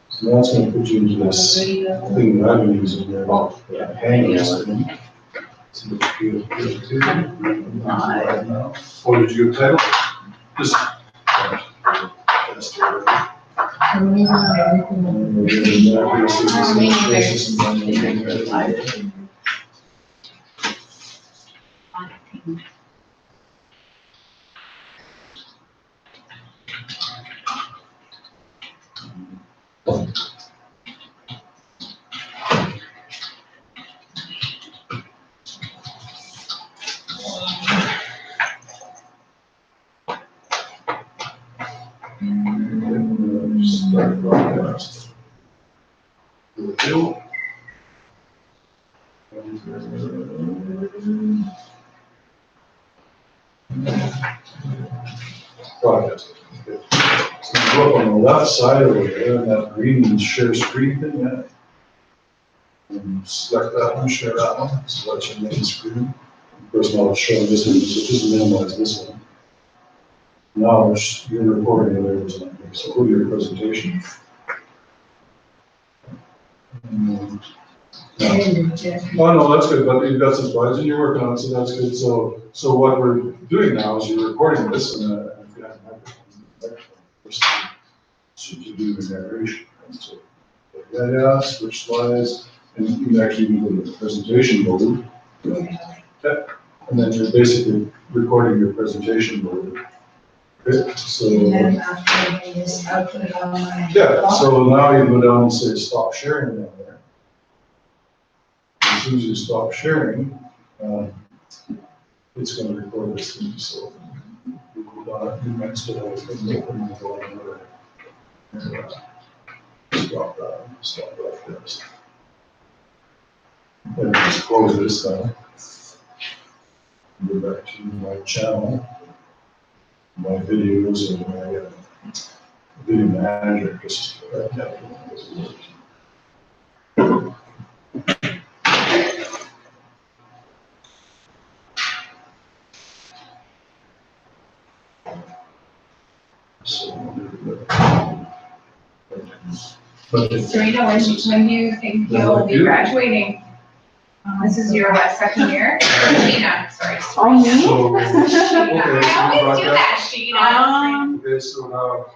So that's gonna put you into this
Video.
thing that I've been using there.
Oh,
Hangers. What did you title? Just. Start broadcast. Broadcast. Okay. So you go up on the left side over there, and that green share screen thing, yeah. And select that one, share that one, select your main screen. Of course, now it's showing this one, so just minimize this one. Now you're recording there, so go to your presentation. Oh, no, that's good, but you've got some slides and you're working on it, so that's good. So what we're doing now is you're recording this and if you have a microphone, so you do the narration. And so, yeah, switch slides, and you can actually do the presentation mode. Okay. And then you're basically recording your presentation mode. Okay, so. Yeah, so now you go down and say stop sharing down there. As soon as you stop sharing, it's going to record this thing. So you go down, you might still have to make them go another. Stop this. And just close this down. Go back to my channel, my videos, and my video manager. Just
Serena, when do you think you'll be graduating? This is your what, second year? Serena, sorry.
Oh, me?
So,
I always do that, Sheena.
Okay, so now,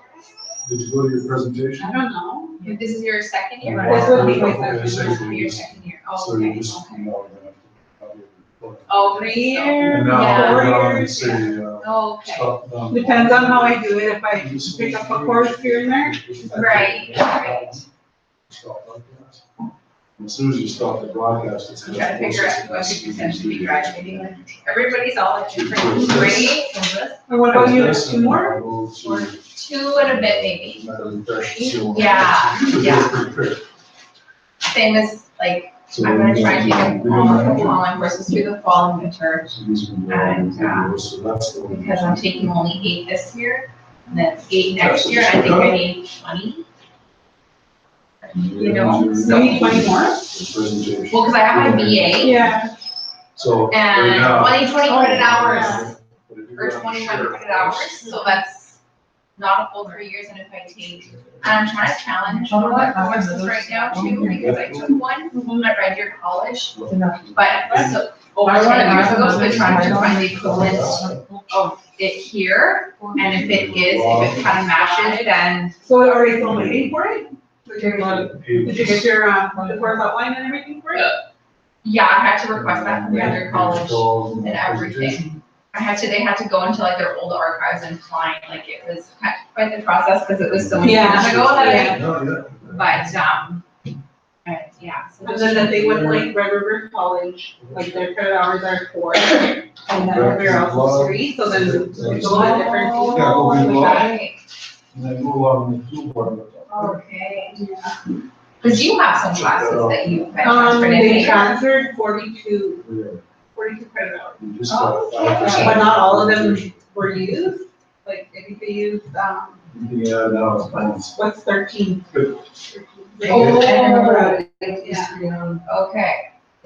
did you go to your presentation?
I don't know.
This is your second year?
This would be my
Okay,
second
Your second year, oh,
So you
okay,
just,
okay.
you know, you're gonna have to.
Oh, 3 years?
And now,
Yeah.
go down and say,
Okay,
stop down.
Depends on how I do it, if I pick up a course here and there.
right.
Stop broadcast. And as soon as you stop the broadcast, it's.
I'm trying to figure out who I could potentially be graduating with. Everybody's all at different grades, so this,
And what about you, 2 more?
or 2 and a bit maybe. Yeah. Same as, like, I'm gonna try and take all the online courses through the fall and winter, because I'm taking only 8 this year, and then 8 next year, and I think I need 20. You know, so.
You need 20 more?
Presentation.
Well, because I have my BA,
Yeah.
So.
and
right now-
20 credit hours,
But if you're
or
gonna
21
share
credit hours, so that's not a full 3 years, and if I take, I'm trying to challenge one of my courses right now too, because I took one at Red Deer College, but so, over 10 years ago, so I'm trying to find the equivalent of it here, and if it kind of matches, then,
So are they still waiting for it? Did you get your, the course outline and everything for it?
yeah, I had to request that from Red Deer College and everything. They had to go into like their old archives and find, like, it was quite the process, because it was so many years ago that but, yeah. So
And then that they went like Red River College, like their credit hours are 4, and then everywhere else is 3, so then it's a little bit different.
Yeah, we'll be
Okay,
And then go along with the blue board.
okay. Because you have some classes that you had transferred in
They
here.
transferred 42 42 credit hours.
You just got
Okay.
5%.
But not all of them were used, like, I think they used,
Yeah, now it's bonus.
what's 13?
Good.
Oh,
Yeah.
okay.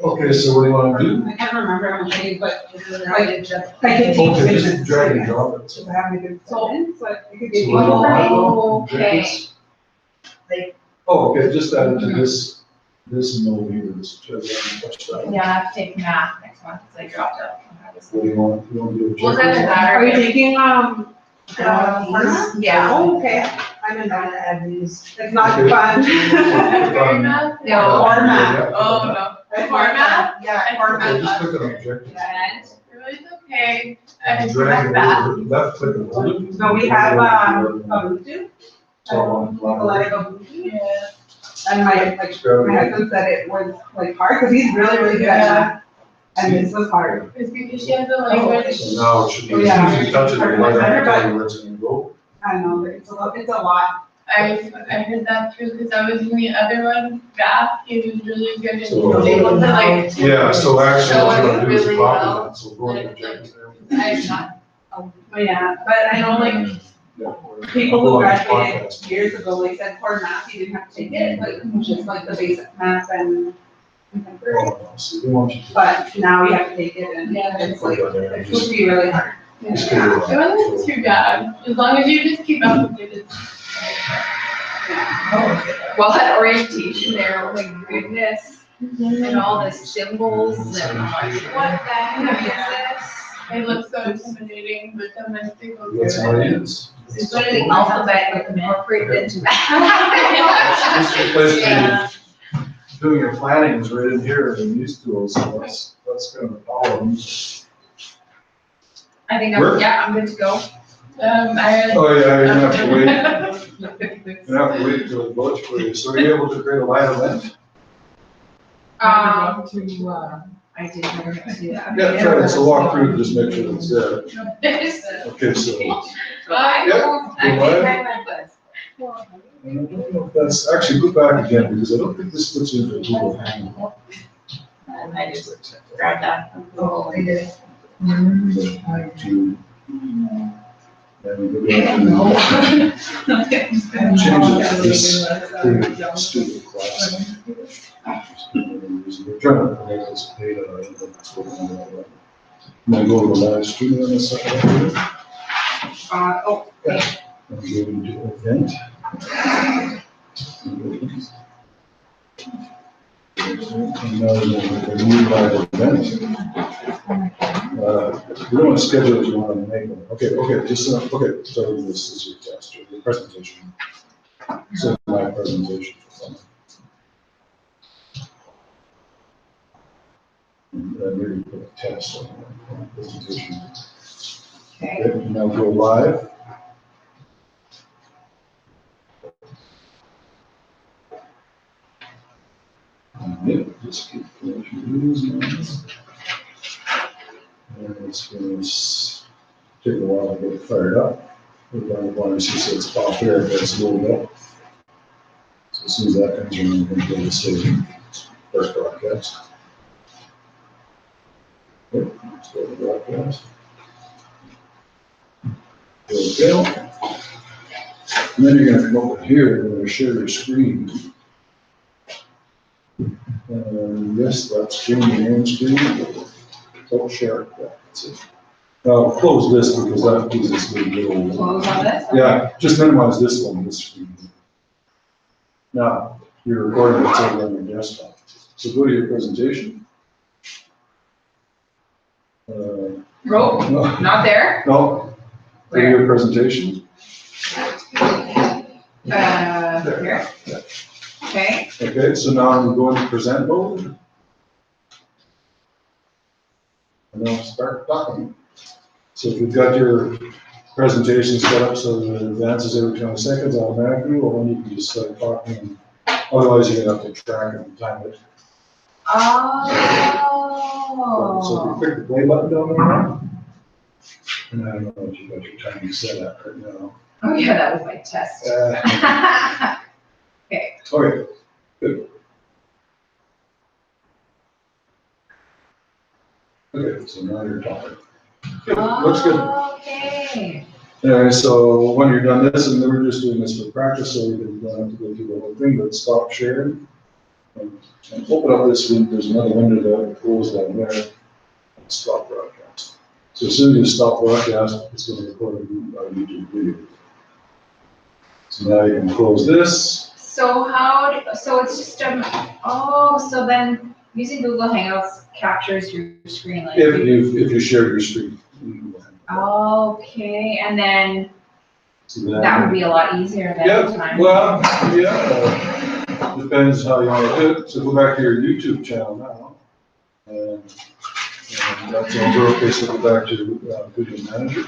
Okay, so what do you wanna do?
I can't remember how many, but
Right.
I could teach
Okay, just
business.
drag and drop it.
So having a good student, so I could
So
give you.
what do you want?
Oh, okay.
Objectives? Oh, okay, just add it to this note here, this, touch that.
Yeah, I have to take math next month because I dropped out.
What do you want, you wanna do?
Well, doesn't
objectives?
matter.
Are you taking,
Yeah.
Oh, okay, I'm in that at these, it's not
Okay.
fun.
Fair enough? No.
Format.
Oh, no. Format?
Yeah,
Okay, just
Format.
click on objectives.
And it's okay. I
And
just
drag it
math.
over, left click and hold it.
So we have, Ubuntu.
So on,
Like Ubuntu.
Yeah.
And my husband said it was like hard, because he's really, really good at math. And this was hard.
It's because she has the language.
So now it should be,
Oh, yeah.
if you touch it, it'll light up, tell you where it's gonna go.
I know, but it's a lot.
I heard that too, because I was in the other one, math, he was really good and he
So-
was able to like.
Yeah, so actually
show
what
us
you're gonna do is
really
copy
well.
that, so go to objectives there.
I'm not,
Oh, yeah, but I know like
Yeah.
people
Go
who
on this
graduated
podcast.
years ago, like said for math, you didn't have to take it, like just like the basic math and contemporary.
Oh, no, so they want you to.
But now you have to take it and
Yeah.
it's like,
Click on there and
it's supposed
just-
to be really hard.
just
yeah.
go to,
It wasn't too bad, as long as you just keep up with it. Well, at orientation there, oh my goodness, and all the symbols and I'm like, what the heck is this? It looks so intimidating, but then I think we'll
That's
do
how
it.
it is.
It's literally alphabet like incorporated into that.
This place
Yeah.
doing your planning is right in here in these tools, so that's kind of the power of them.
I think
Work?
I'm good to go.
Oh, yeah, you're gonna have to wait, you're gonna have to wait till it votes for you, so are you able to create a live event?
I did never get to do that.
Yeah, try it, so walk through, just make sure it's there. Okay, so,
I
Yep,
think
go ahead.
I read this.
I don't know if that's, actually, go back again, because I don't think this puts you into a Google Hangout.
And I just grabbed that.
Oh, I did it.
To- And we go down to change it to this pretty stupid class. We're trying to make this data, I don't think it's working that way. I'm gonna go to the live stream on the side.
Oh,
And go into event. And now we're gonna make a new live event. You don't want to schedule it, you want to make them. Okay, just, okay, so this is your test, your presentation. So my presentation. And maybe put a test on the presentation.
Okay.
Okay, now go live. And just keep going through these ones. And it's going to take a while to get fired up. We're going to want to see it's pop here, but it's loaded up. So as soon as that comes in, we're going to go to save first broadcast. Okay, let's go to broadcast. Okay. And then you're going to come over here, you're going to share your screen. And yes, that's screen, your own screen. Don't share it, yeah, that's it. Now, close this because that gives us a little.
Close on this?
Yeah, just minimize this one, this screen. Now, you're recording what's over on your desktop. So go to your presentation.
Nope,
No,
not there.
no, go to your presentation.
Here. Okay.
Okay, so now we go into present mode. And now start talking. So if you've got your presentation set up so that it advances every 20 seconds automatically, well, then you can just start talking. Otherwise, you're gonna have to track it and time it. So if you click the play button down there, and I don't know if you got your timing set up right now.
Oh, yeah, that was my test.
Okay, good. Okay, so now you're talking. Okay, looks good.
Okay.
Alright, so when you're done this, and then we're just doing this for practice, so we don't have to go through the whole thing, but stop sharing. And open up this window, there's another window that closed down there, and stop broadcast. So as soon as you stop broadcast, it's going to record our YouTube video. So now you can close this.
So so it's just, so then using Google Hangouts captures your screen like.
If you share your screen.
Okay, and then
So
that would be a lot easier than
Yeah,
time.
well, yeah, depends how you want to do it. So go back to your YouTube channel now. And that's over. Okay, so go back to Video Manager.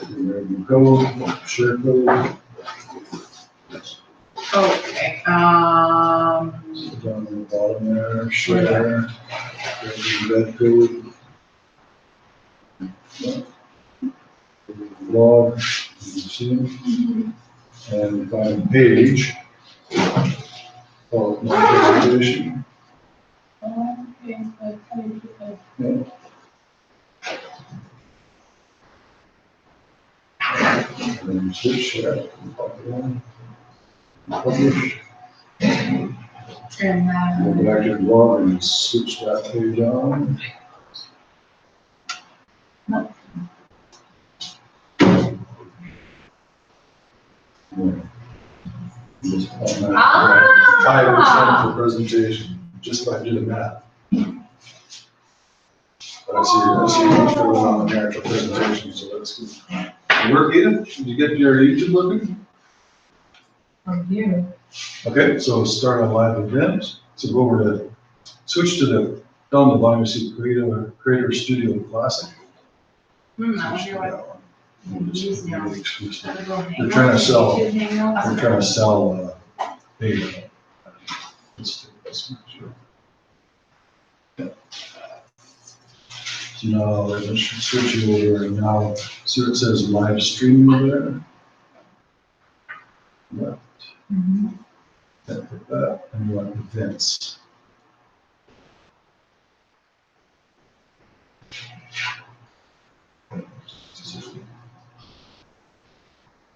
There you go, share code.
Okay,
Down on the bottom there, share, red code. Log, you see, and find page. Oh, my presentation. Yeah. And then switch that, publish.
and
Go back to the log and switch that page on. Just automatically 5% for presentation, just by doing that. But I see much further on the actual presentation, so that's good. Work, Edith? Did you get your YouTube working? Okay, so start on live event. So go over to, switch to the, down the bottom, you see Creator Studio Classic.
I wonder what. Use now.
They're trying to sell, data. Let's take this one, sure. Yeah. So now let's switch you over and now see what it says live streaming over there. Left. Then put that and you want events.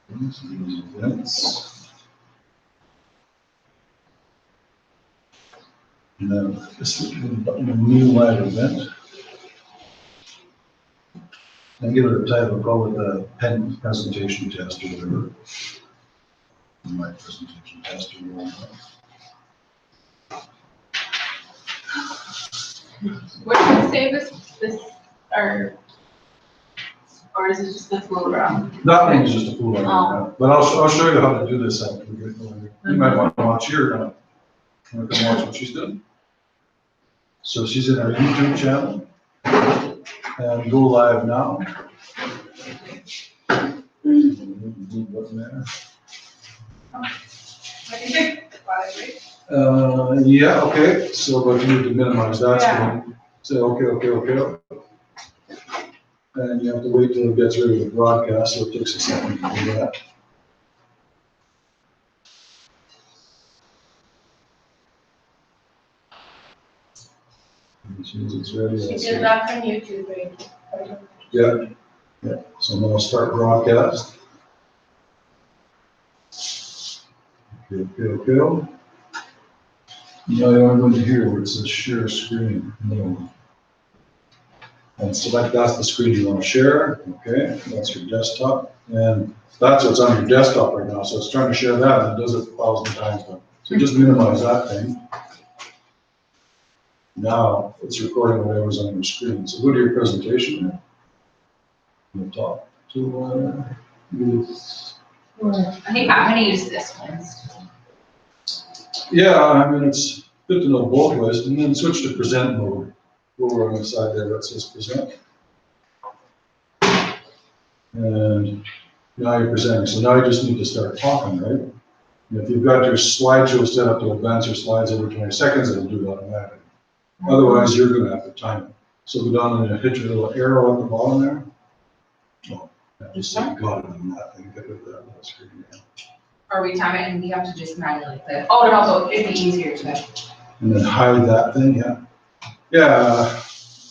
Events. And then this is a new live event. And give it a title, call it the pen presentation test or whatever. My presentation test or whatever.
Where do you save this, or is it just the flow around?
That one is just a fool right now, but I'll show you how to do this after we get going. You might want to watch here, want to watch what she's doing. So she's in our YouTube channel, and go live now. Button there. Yeah, okay, so but you need to minimize that screen. Say, okay. And you have to wait till it gets ready to broadcast, so it takes a second to do that. As soon as it's ready,
She
I'll
did
say,
that from YouTube, right?
yeah. So now I'll start broadcast. Okay. Now you want to go to here where it says share screen. No. And select that's the screen you want to share. Okay, that's your desktop. And that's what's on your desktop right now. So it's trying to share that and it does it 1,000 times now. So just minimize that thing. Now it's recording whatever's on your screen. So go to your presentation there. On the top to
I think I'm gonna use this one.
yeah, I mean, it's good to know both ways, and then switch to present mode. Go over on the side there that says present. And now you're presenting, so now you just need to start talking, right? And if you've got your slideshow set up to advance your slides every 20 seconds, it'll do it automatically. Otherwise, you're gonna have to time it. So go down and hit your little arrow at the bottom there. Oh, I just said got it on that thing, get rid of that last screen.
Or we time it and we have to just manually click. Oh, no, so it'd be easier to.
And then hide that thing, yeah. Yeah.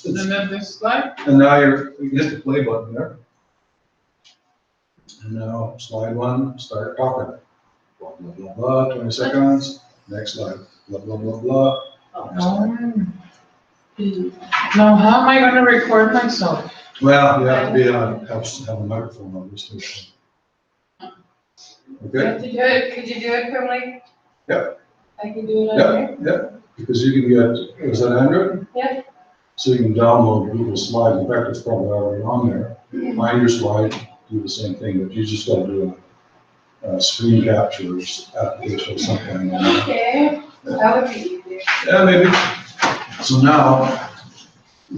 And then this slide,
And now you hit the play button there. And now slide one, start talking. Blah, blah, blah, blah, 20 seconds, next slide, blah, blah, blah, blah. Next slide.
now how am I gonna record myself?
Well, you have to be on, have a microphone on this thing. Okay?
Could you do it from like?
Yep.
I can do it
Yep, yep, because you can get, is that Android?
Yep.
So you can download Google Slides, in fact, it's probably already on there. Find your slide, do the same thing, but you just gotta do a screen capture application or something.
Okay, that would be easier.
Yeah, maybe. So now,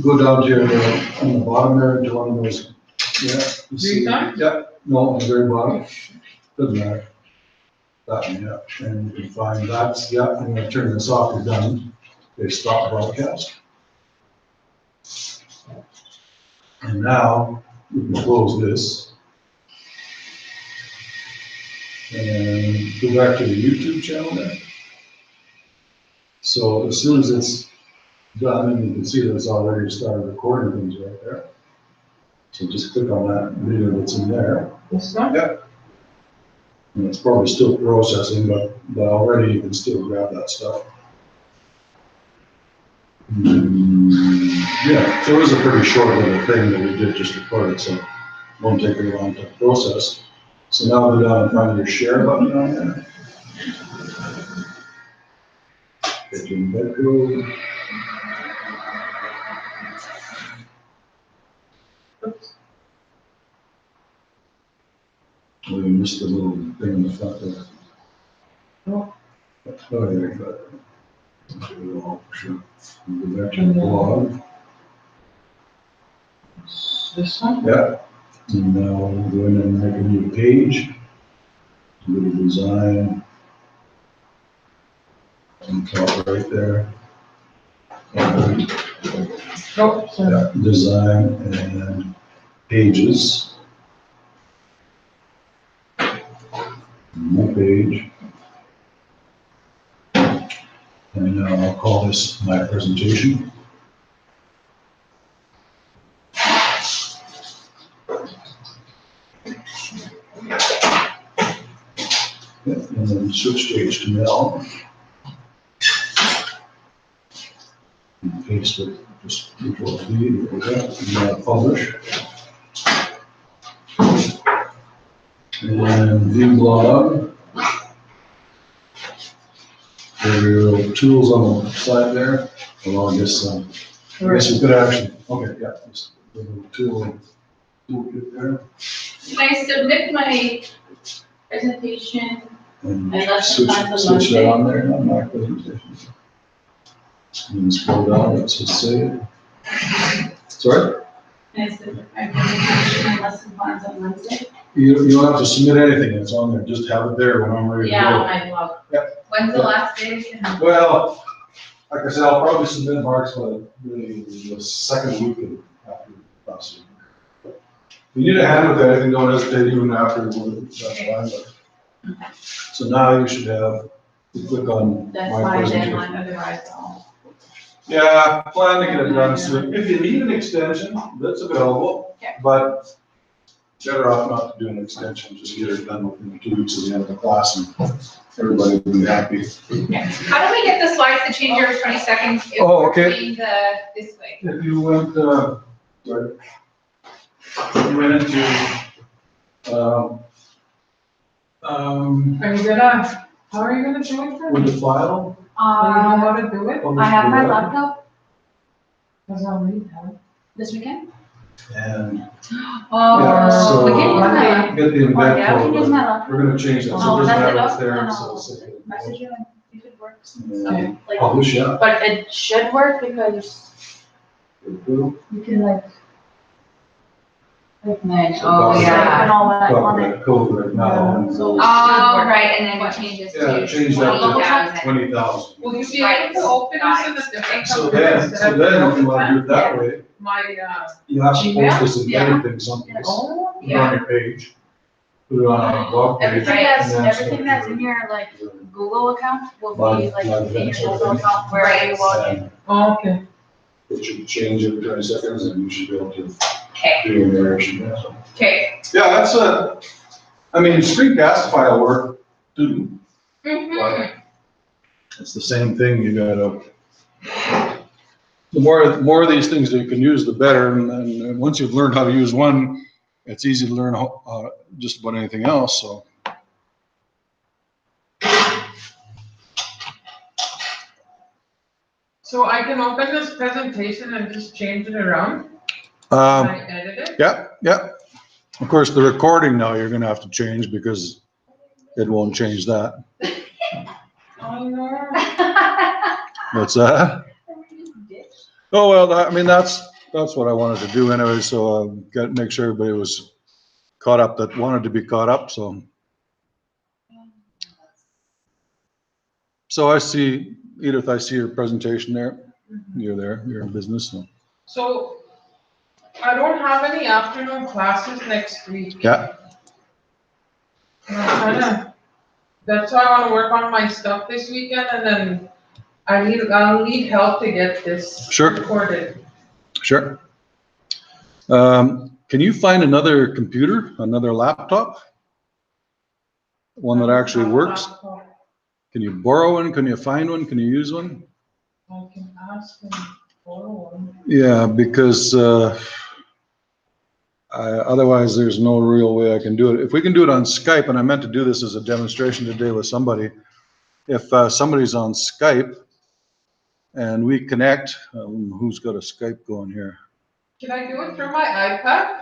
go down to your, on the bottom there, to one of those, yeah. you see-
Three times?
Yeah, no, on the very bottom, doesn't matter. That one, yeah, and you can find that's, yeah, I'm gonna turn this off, you're done. They stop broadcast. And now, we can close this. And go back to the YouTube channel there. So as soon as it's done, and you can see that it's already started recording things right there. So just click on that video that's in there,
This one?
and it's probably still processing, but already you can still grab that stuff. Yeah, so it was a pretty short little thing that we did just recorded, so it won't take very long to process. So now go down and find your share button on there. Get your embed code. Oh, you missed the little thing in the front there.
Oh.
Oh, yeah, you got it. Oh, sure. Go back to the blog.
This one?
Yeah. And now we'll go in and make a new page. Go to design. And top right there.
Oh, sorry.
Yeah, design and pages. New page. And now I'll call this my presentation. Yeah, and then switch to HTML. And paste it, just Control V, there we go, and now publish. And then view blog. There are your tools on the side there. Well, I guess we could actually, okay, yeah, just the little toolkit there.
Can I submit my presentation?
And
And lesson plans on
switch that
Monday.
on there, on my presentation. And scroll down, let's just say. Sorry?
Can I submit my presentation and lesson plans on Wednesday?
You don't have to submit anything, it's on there, just have it there when I'm ready to
Yeah, on
go.
my blog.
Yep.
When's the last day?
Well, like I said, I'll probably submit Mark's, but really the second week of after last week. If you need a hand with anything, don't hesitate even after, that's fine, but. So now you should have, you click on
That's
my
my
presentation.
deadline, otherwise I'll.
Yeah, plan to get it done soon. If you need an extension, that's available,
Okay.
but better off not to do an extension, just get it done within 2 weeks of the end of the class and everybody will be happy.
How do we get the slides to change every 20 seconds? if
Oh,
we're
okay.
doing this way?
If you went, sorry. If you went into,
Are you gonna, how are you gonna do it?
with the file.
Do you know how to do it?
I have my laptop
Cause I'll read that.
this weekend.
And Yeah,
Oh,
so-
we can use my laptop.
get the
Oh,
embed
yeah, we can use
code,
my
but
laptop.
we're gonna change that, so
Oh,
it doesn't
that's
matter
it,
what's
oh,
there,
no,
so
no.
it's okay.
Message you and if it works.
And
So, like,
Publish, yeah.
but it should work because
Approve.
you can like.
So
Oh,
copy
yeah. And all that
Copy
on it.
that code right now. and
So-
we'll-
Oh, right, and then it changes to.
Yeah, change that to
20,000.
20,000.
Will you be able to open us in a different?
So then, if you wanna do it that way, You have to
Gmail?
post this in
Yeah.
anything, something, put
Oh,
it on your page. Put it on a blog page.
Everything that's,
and then
everything that's in your like Google account will be
Live-
like
live
in your
events,
Google
everything.
account wherever you log in.
And
okay.
it should change every 20 seconds and you should be able to
Okay,
do your narration. Yeah, so.
okay.
Yeah, that's I mean, screencastify will work too.
Mhm.
It's the same thing, you gotta, the more of these things that you can use, the better, and once you've learned how to use one, it's easy to learn just about anything else, so.
So I can open this presentation and just change it around when I edit it?
Yeah. Of course, the recording now, you're gonna have to change because it won't change that.
Oh, no.
What's that? Oh, well, I mean, that's what I wanted to do anyway, so got to make sure everybody was caught up that wanted to be caught up, so. So I see, Edith, I see your presentation there. You're there, you're in business, so.
So I don't have any afternoon classes next week.
Yeah,
And I'm trying to, that's why I wanna work on my stuff this weekend and then I'll need help to get this
Sure.
recorded.
sure. Can you find another computer, another laptop? One that actually works? Can you borrow one? Can you find one? Can you use one?
I can ask them for one.
Yeah, because otherwise there's no real way I can do it. If we can do it on Skype, and I meant to do this as a demonstration today with somebody, if somebody's on Skype and we connect, who's got a Skype going here?
Can I do it through my iPad?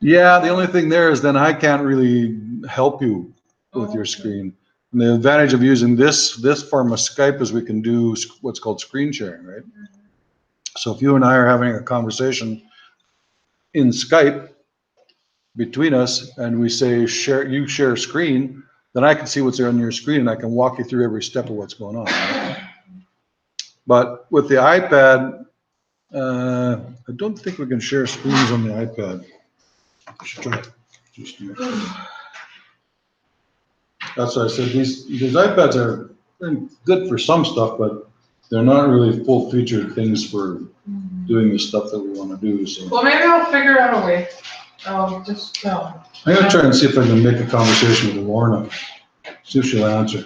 Yeah, the only thing there is then I can't really help you with your
Okay.
screen. And the advantage of using this form of Skype is we can do what's called screen sharing, right? So if you and I are having a conversation in Skype between us and we say you share screen, then I can see what's there on your screen and I can walk you through every step of what's going on. Right? But with the iPad, I don't think we can share screens on the iPad. We should try it. Just do it. That's why I said these iPads are good for some stuff, but they're not really full-featured things for doing the stuff that we want to do. So
Well, maybe I'll figure out a way. I'll just,
I'm gonna try and see if I can make a conversation with Lorna. See if she'll answer.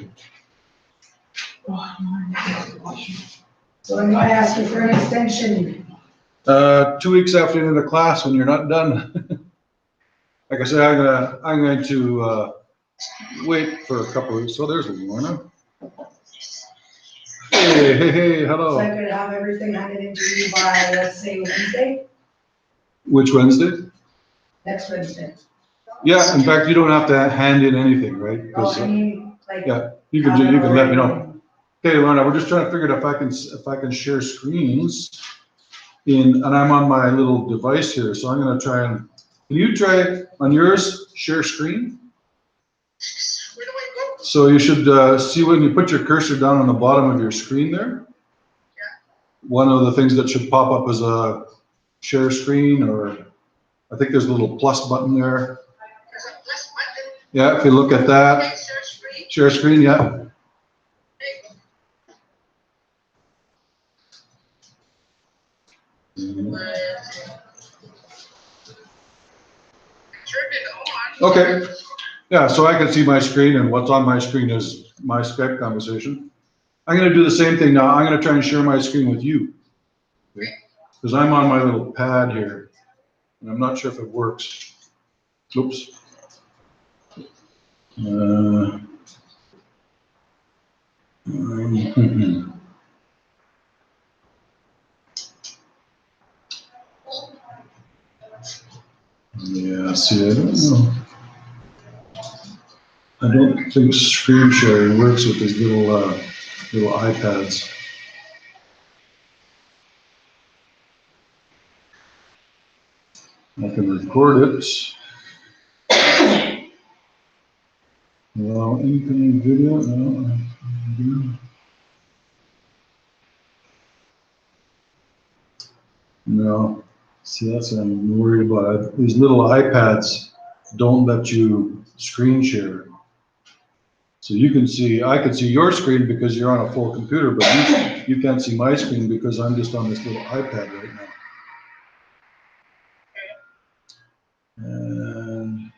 So I'm not asking for an extension.
2 weeks after the end of the class, when you're not done. Like I said, I'm going to wait for a couple of weeks. So there's Lorna. Hey,
So I
hello.
could have everything handed into you by, let's say, Wednesday,
Which Wednesday?
next Wednesday.
Yeah, in fact, you don't have to hand in anything, right?
Oh,
'Cause,
I mean, like.
yeah, you can let me know. Okay, Lorna, we're just trying to figure out if I can share screens and I'm on my little device here, so I'm gonna try and, can you try on yours, share screen?
Where do I go?
So you should see when you put your cursor down on the bottom of your screen there. One of the things that should pop up is a share screen, or I think there's a little plus button there.
There's a plus button.
Yeah, if you look at that,
Okay, search screen.
share screen, yeah.
There you go. Turned it on.
Okay, yeah, so I can see my screen, and what's on my screen is my Skype conversation. I'm gonna do the same thing now. I'm gonna try and share my screen with you. Because I'm on my little pad here, and I'm not sure if it works. Oops. Yeah, see, I don't know. I don't think screen sharing works with these little iPads. I can record it. Allow incoming video. No. No. See, that's what I'm worried about. These little iPads don't let you screen share. So you can see, I can see your screen because you're on a full computer, but you can't see my screen because I'm just on this little iPad right now. And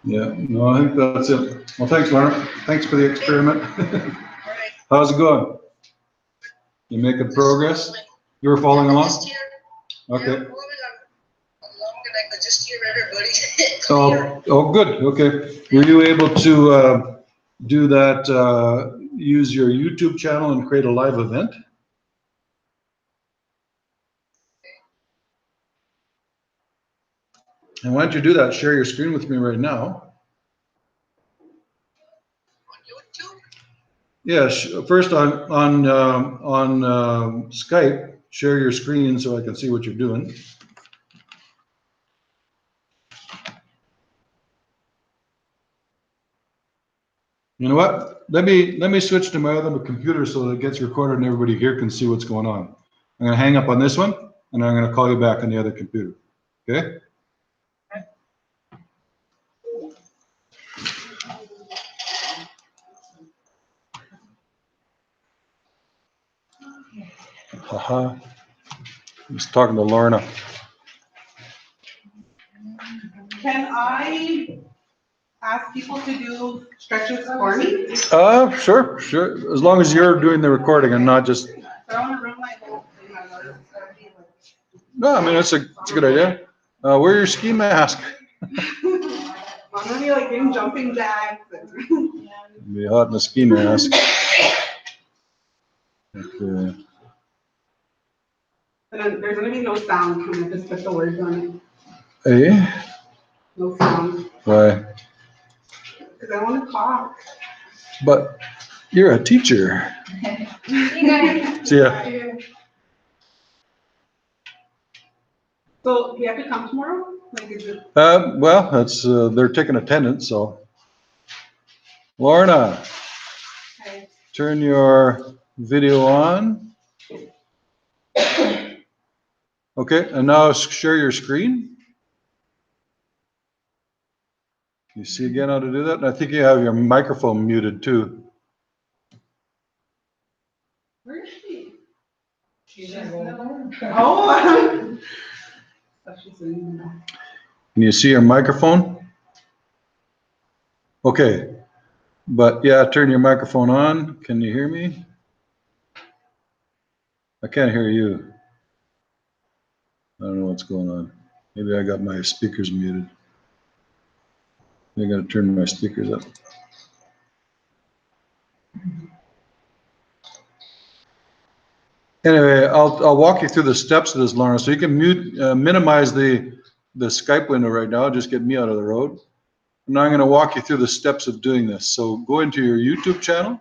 yeah, no, I think that's it. Well, thanks, Lorna. Thanks for the experiment.
All right.
How's it going? You making progress? You were following along?
Just here.
Okay.
Yeah, moving along, and I could just hear everybody.
Oh, good. Okay. Were you able to do that, use your YouTube channel and create a live event? And why don't you do that? Share your screen with me right now.
On YouTube?
Yeah, first on Skype, share your screen so I can see what you're doing. You know what? Let me switch to my other computer so that it gets recorded and everybody here can see what's going on. I'm gonna hang up on this one and I'm gonna call you back on the other computer. Okay? Haha. I was talking to Lorna.
Can I ask people to do stretches for me?
Sure. As long as you're doing the recording and not just.
I don't want to ruin my whole thing.
No, I mean, it's a good idea. Wear your ski mask.
I'm gonna be like doing jumping jacks.
Be hot in a ski mask. Okay.
And then there's gonna be no sound. I'm gonna just put the words on it.
Hey,
No sound.
why?
Because I want to talk.
But you're a teacher.
You guys,
See ya.
So you have to come tomorrow? Like, is it?
Well, that's they're taking attendance, so. Lorna,
Okay.
turn your video on. Okay, and now share your screen. You see again how to do that? And I think you have your microphone muted too.
Where is she? She's in the room. Oh. She's in the room.
Can you see your microphone? Okay, but yeah, turn your microphone on. Can you hear me? I can't hear you. I don't know what's going on. Maybe I got my speakers muted. I gotta turn my speakers up. Anyway, I'll walk you through the steps of this, Lorna. So you can minimize the Skype window right now. Just get me out of the road. Now I'm going to walk you through the steps of doing this. So go into your YouTube channel.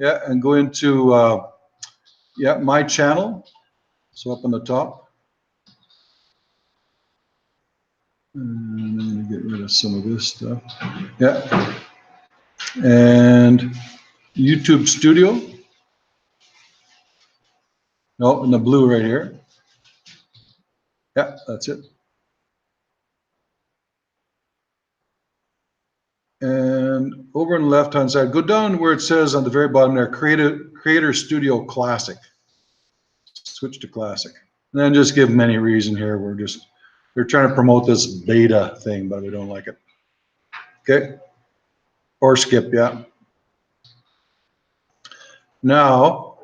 Yeah, and go into my channel. So up on the top. And I'm going to get rid of some of this stuff. Yeah. And YouTube Studio. No, in the blue right here. Yeah, that's it. And over on the left-hand side, go down where it says on the very bottom there, Creator Studio Classic. Switch to Classic. And then just give them any reason here. They're trying to promote this beta thing, but we don't like it. Okay? Or skip, yeah. Now,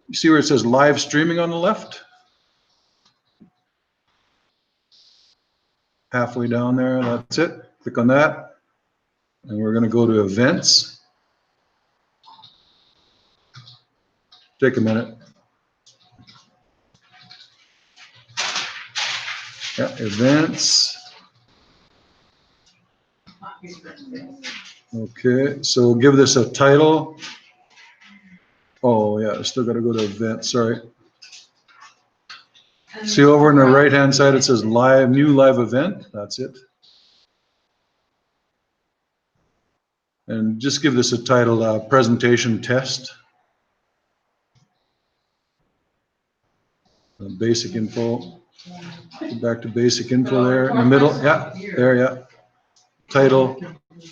you see where it says live streaming on the left? Halfway down there, that's it. Click on that. And we're going to go to events. Take a minute. Yeah, events. Okay, so we'll give this a title. Oh yeah, I still got to go to events, sorry. See over on the right-hand side, it says new live event. That's it. And just give this a title, presentation test. Basic info. Go back to basic info there in the middle. Yeah, there, yeah. Title,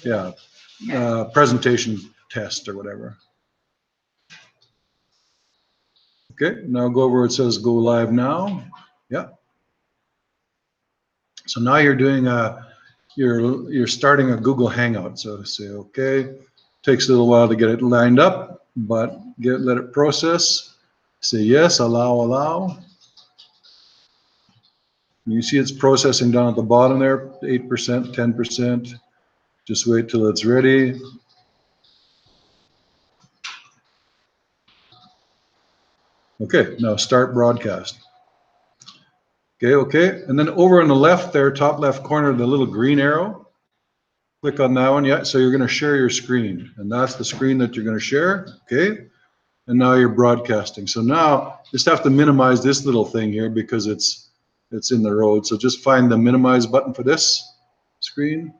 yeah. Presentation test or whatever. Okay, now go over where it says go live now. Yeah. So now you're doing you're starting a Google Hangout. So say okay. Takes a little while to get it lined up, but let it process. Say yes, allow. You see it's processing down at the bottom there, 8%, 10%. Just wait till it's ready. Okay, now start broadcast. Okay. And then over on the left there, top left corner, the little green arrow. Click on that one, yeah. So you're gonna share your screen, and that's the screen that you're gonna share, okay? And now you're broadcasting. So now, just have to minimize this little thing here because it's in the road. So just find the minimize button for this screen.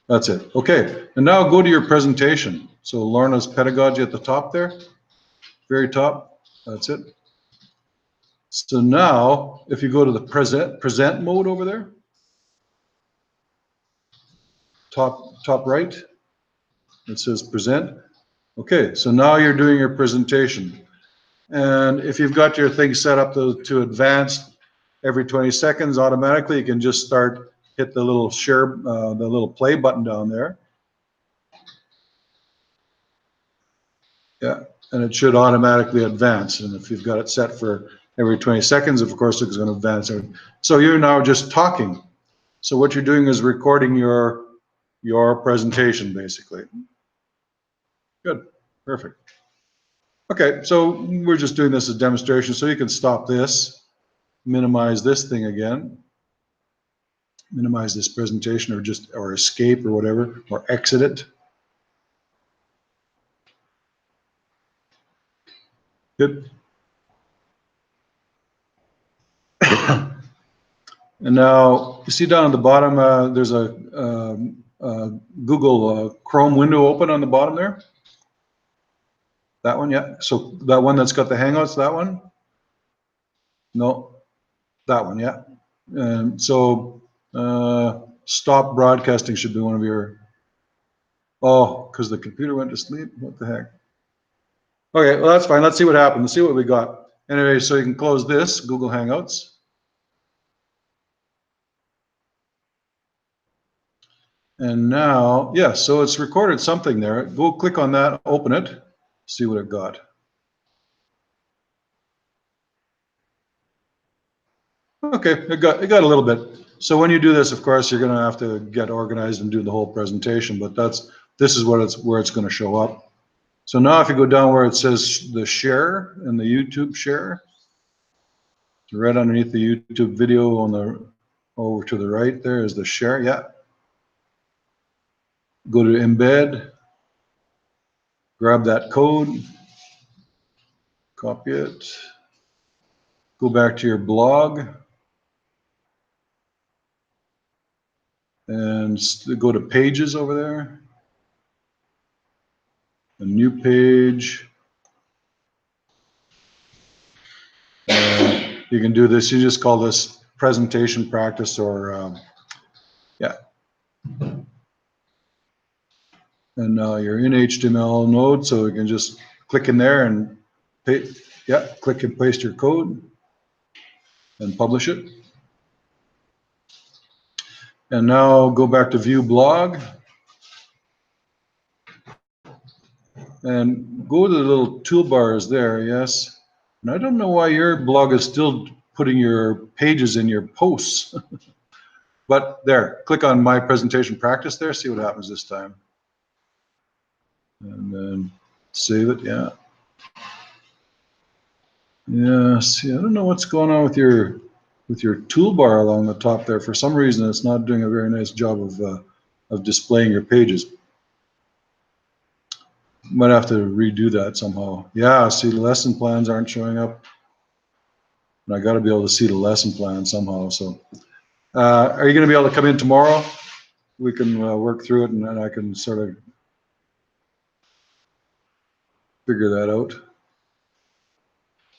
That's it, okay. And now go to your presentation. So Lorna's pedagogy at the top there, very top, that's it. So now, if you go to the present mode over there, top right, it says present. Okay, so now you're doing your presentation. And if you've got your thing set up to advanced every 20 seconds automatically, you can just hit the little share, the little play button down there. Yeah, and it should automatically advance. And if you've got it set for every 20 seconds, of course, it's going to advance. So you're now just talking. So what you're doing is recording your presentation, basically. Good, perfect. Okay, so we're just doing this as a demonstration, so you can stop this, minimize this thing again, minimize this presentation, or escape or whatever, or exit it. Good. And now you see down at the bottom, there's a Google Chrome window open on the bottom there. That one, yeah. So that one that's got the Hangouts, that one? No, that one, yeah. And so stop broadcasting should be one of your, oh, because the computer went to sleep? What the heck? Okay, well, that's fine. Let's see what happens. Let's see what we got. Anyway, so you can close this, Google Hangouts. And now, yeah, so it's recorded something there. Go click on that, open it, see what it got. Okay, it got a little bit. So when you do this, of course, you're going to have to get organized and do the whole presentation, but this is where it's going to show up. So now if you go down where it says the share and the YouTube share, right underneath the YouTube video over to the right there is the share, yeah. Go to embed, grab that code, copy it, go back to your blog, and go to pages over there, a new page. You can do this, you just call this presentation practice or, yeah. And now you're in HTML node, so you can just click in there and click and paste your code and publish it. And now go back to view blog and go to the little toolbars there, yes. And I don't know why your blog is still putting your pages in your posts. But there, click on my presentation practice there, see what happens this time. And then save it, yeah. Yeah, see, I don't know what's going on with your toolbar along the top there. For some reason, it's not doing a very nice job of displaying your pages. Might have to redo that somehow. Yeah, see, the lesson plans aren't showing up. And I got to be able to see the lesson plan somehow. So, are you going to be able to come in tomorrow? We can work through it, and then I can sort of figure that out.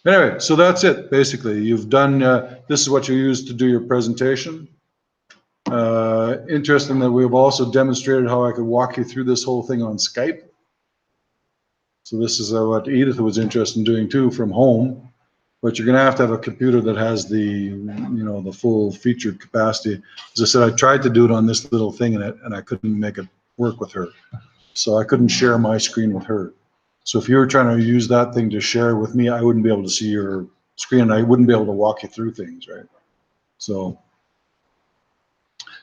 Anyway, so that's it, basically. You've done, this is what you use to do your presentation. Interesting that we've also demonstrated how I could walk you through this whole thing on Skype. So this is what Edith was interested in doing too from home. But you're gonna have to have a computer that has the, you know, the full featured capacity. As I said, I tried to do it on this little thing and I couldn't make it work with her. So I couldn't share my screen with her. So if you were trying to use that thing to share with me, I wouldn't be able to see your screen and I wouldn't be able to walk you through things, right? So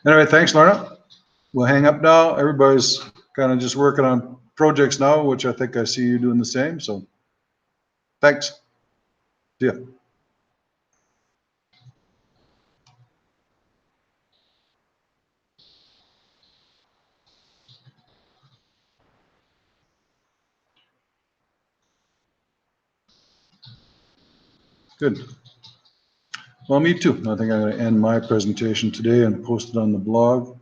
anyway, thanks, Lorna. We'll hang up now. Everybody's kind of just working on projects now, which I think I see you doing the same. So thanks. See ya. Good. Well, me too. I think I'm going to end my presentation today and post it on the blog.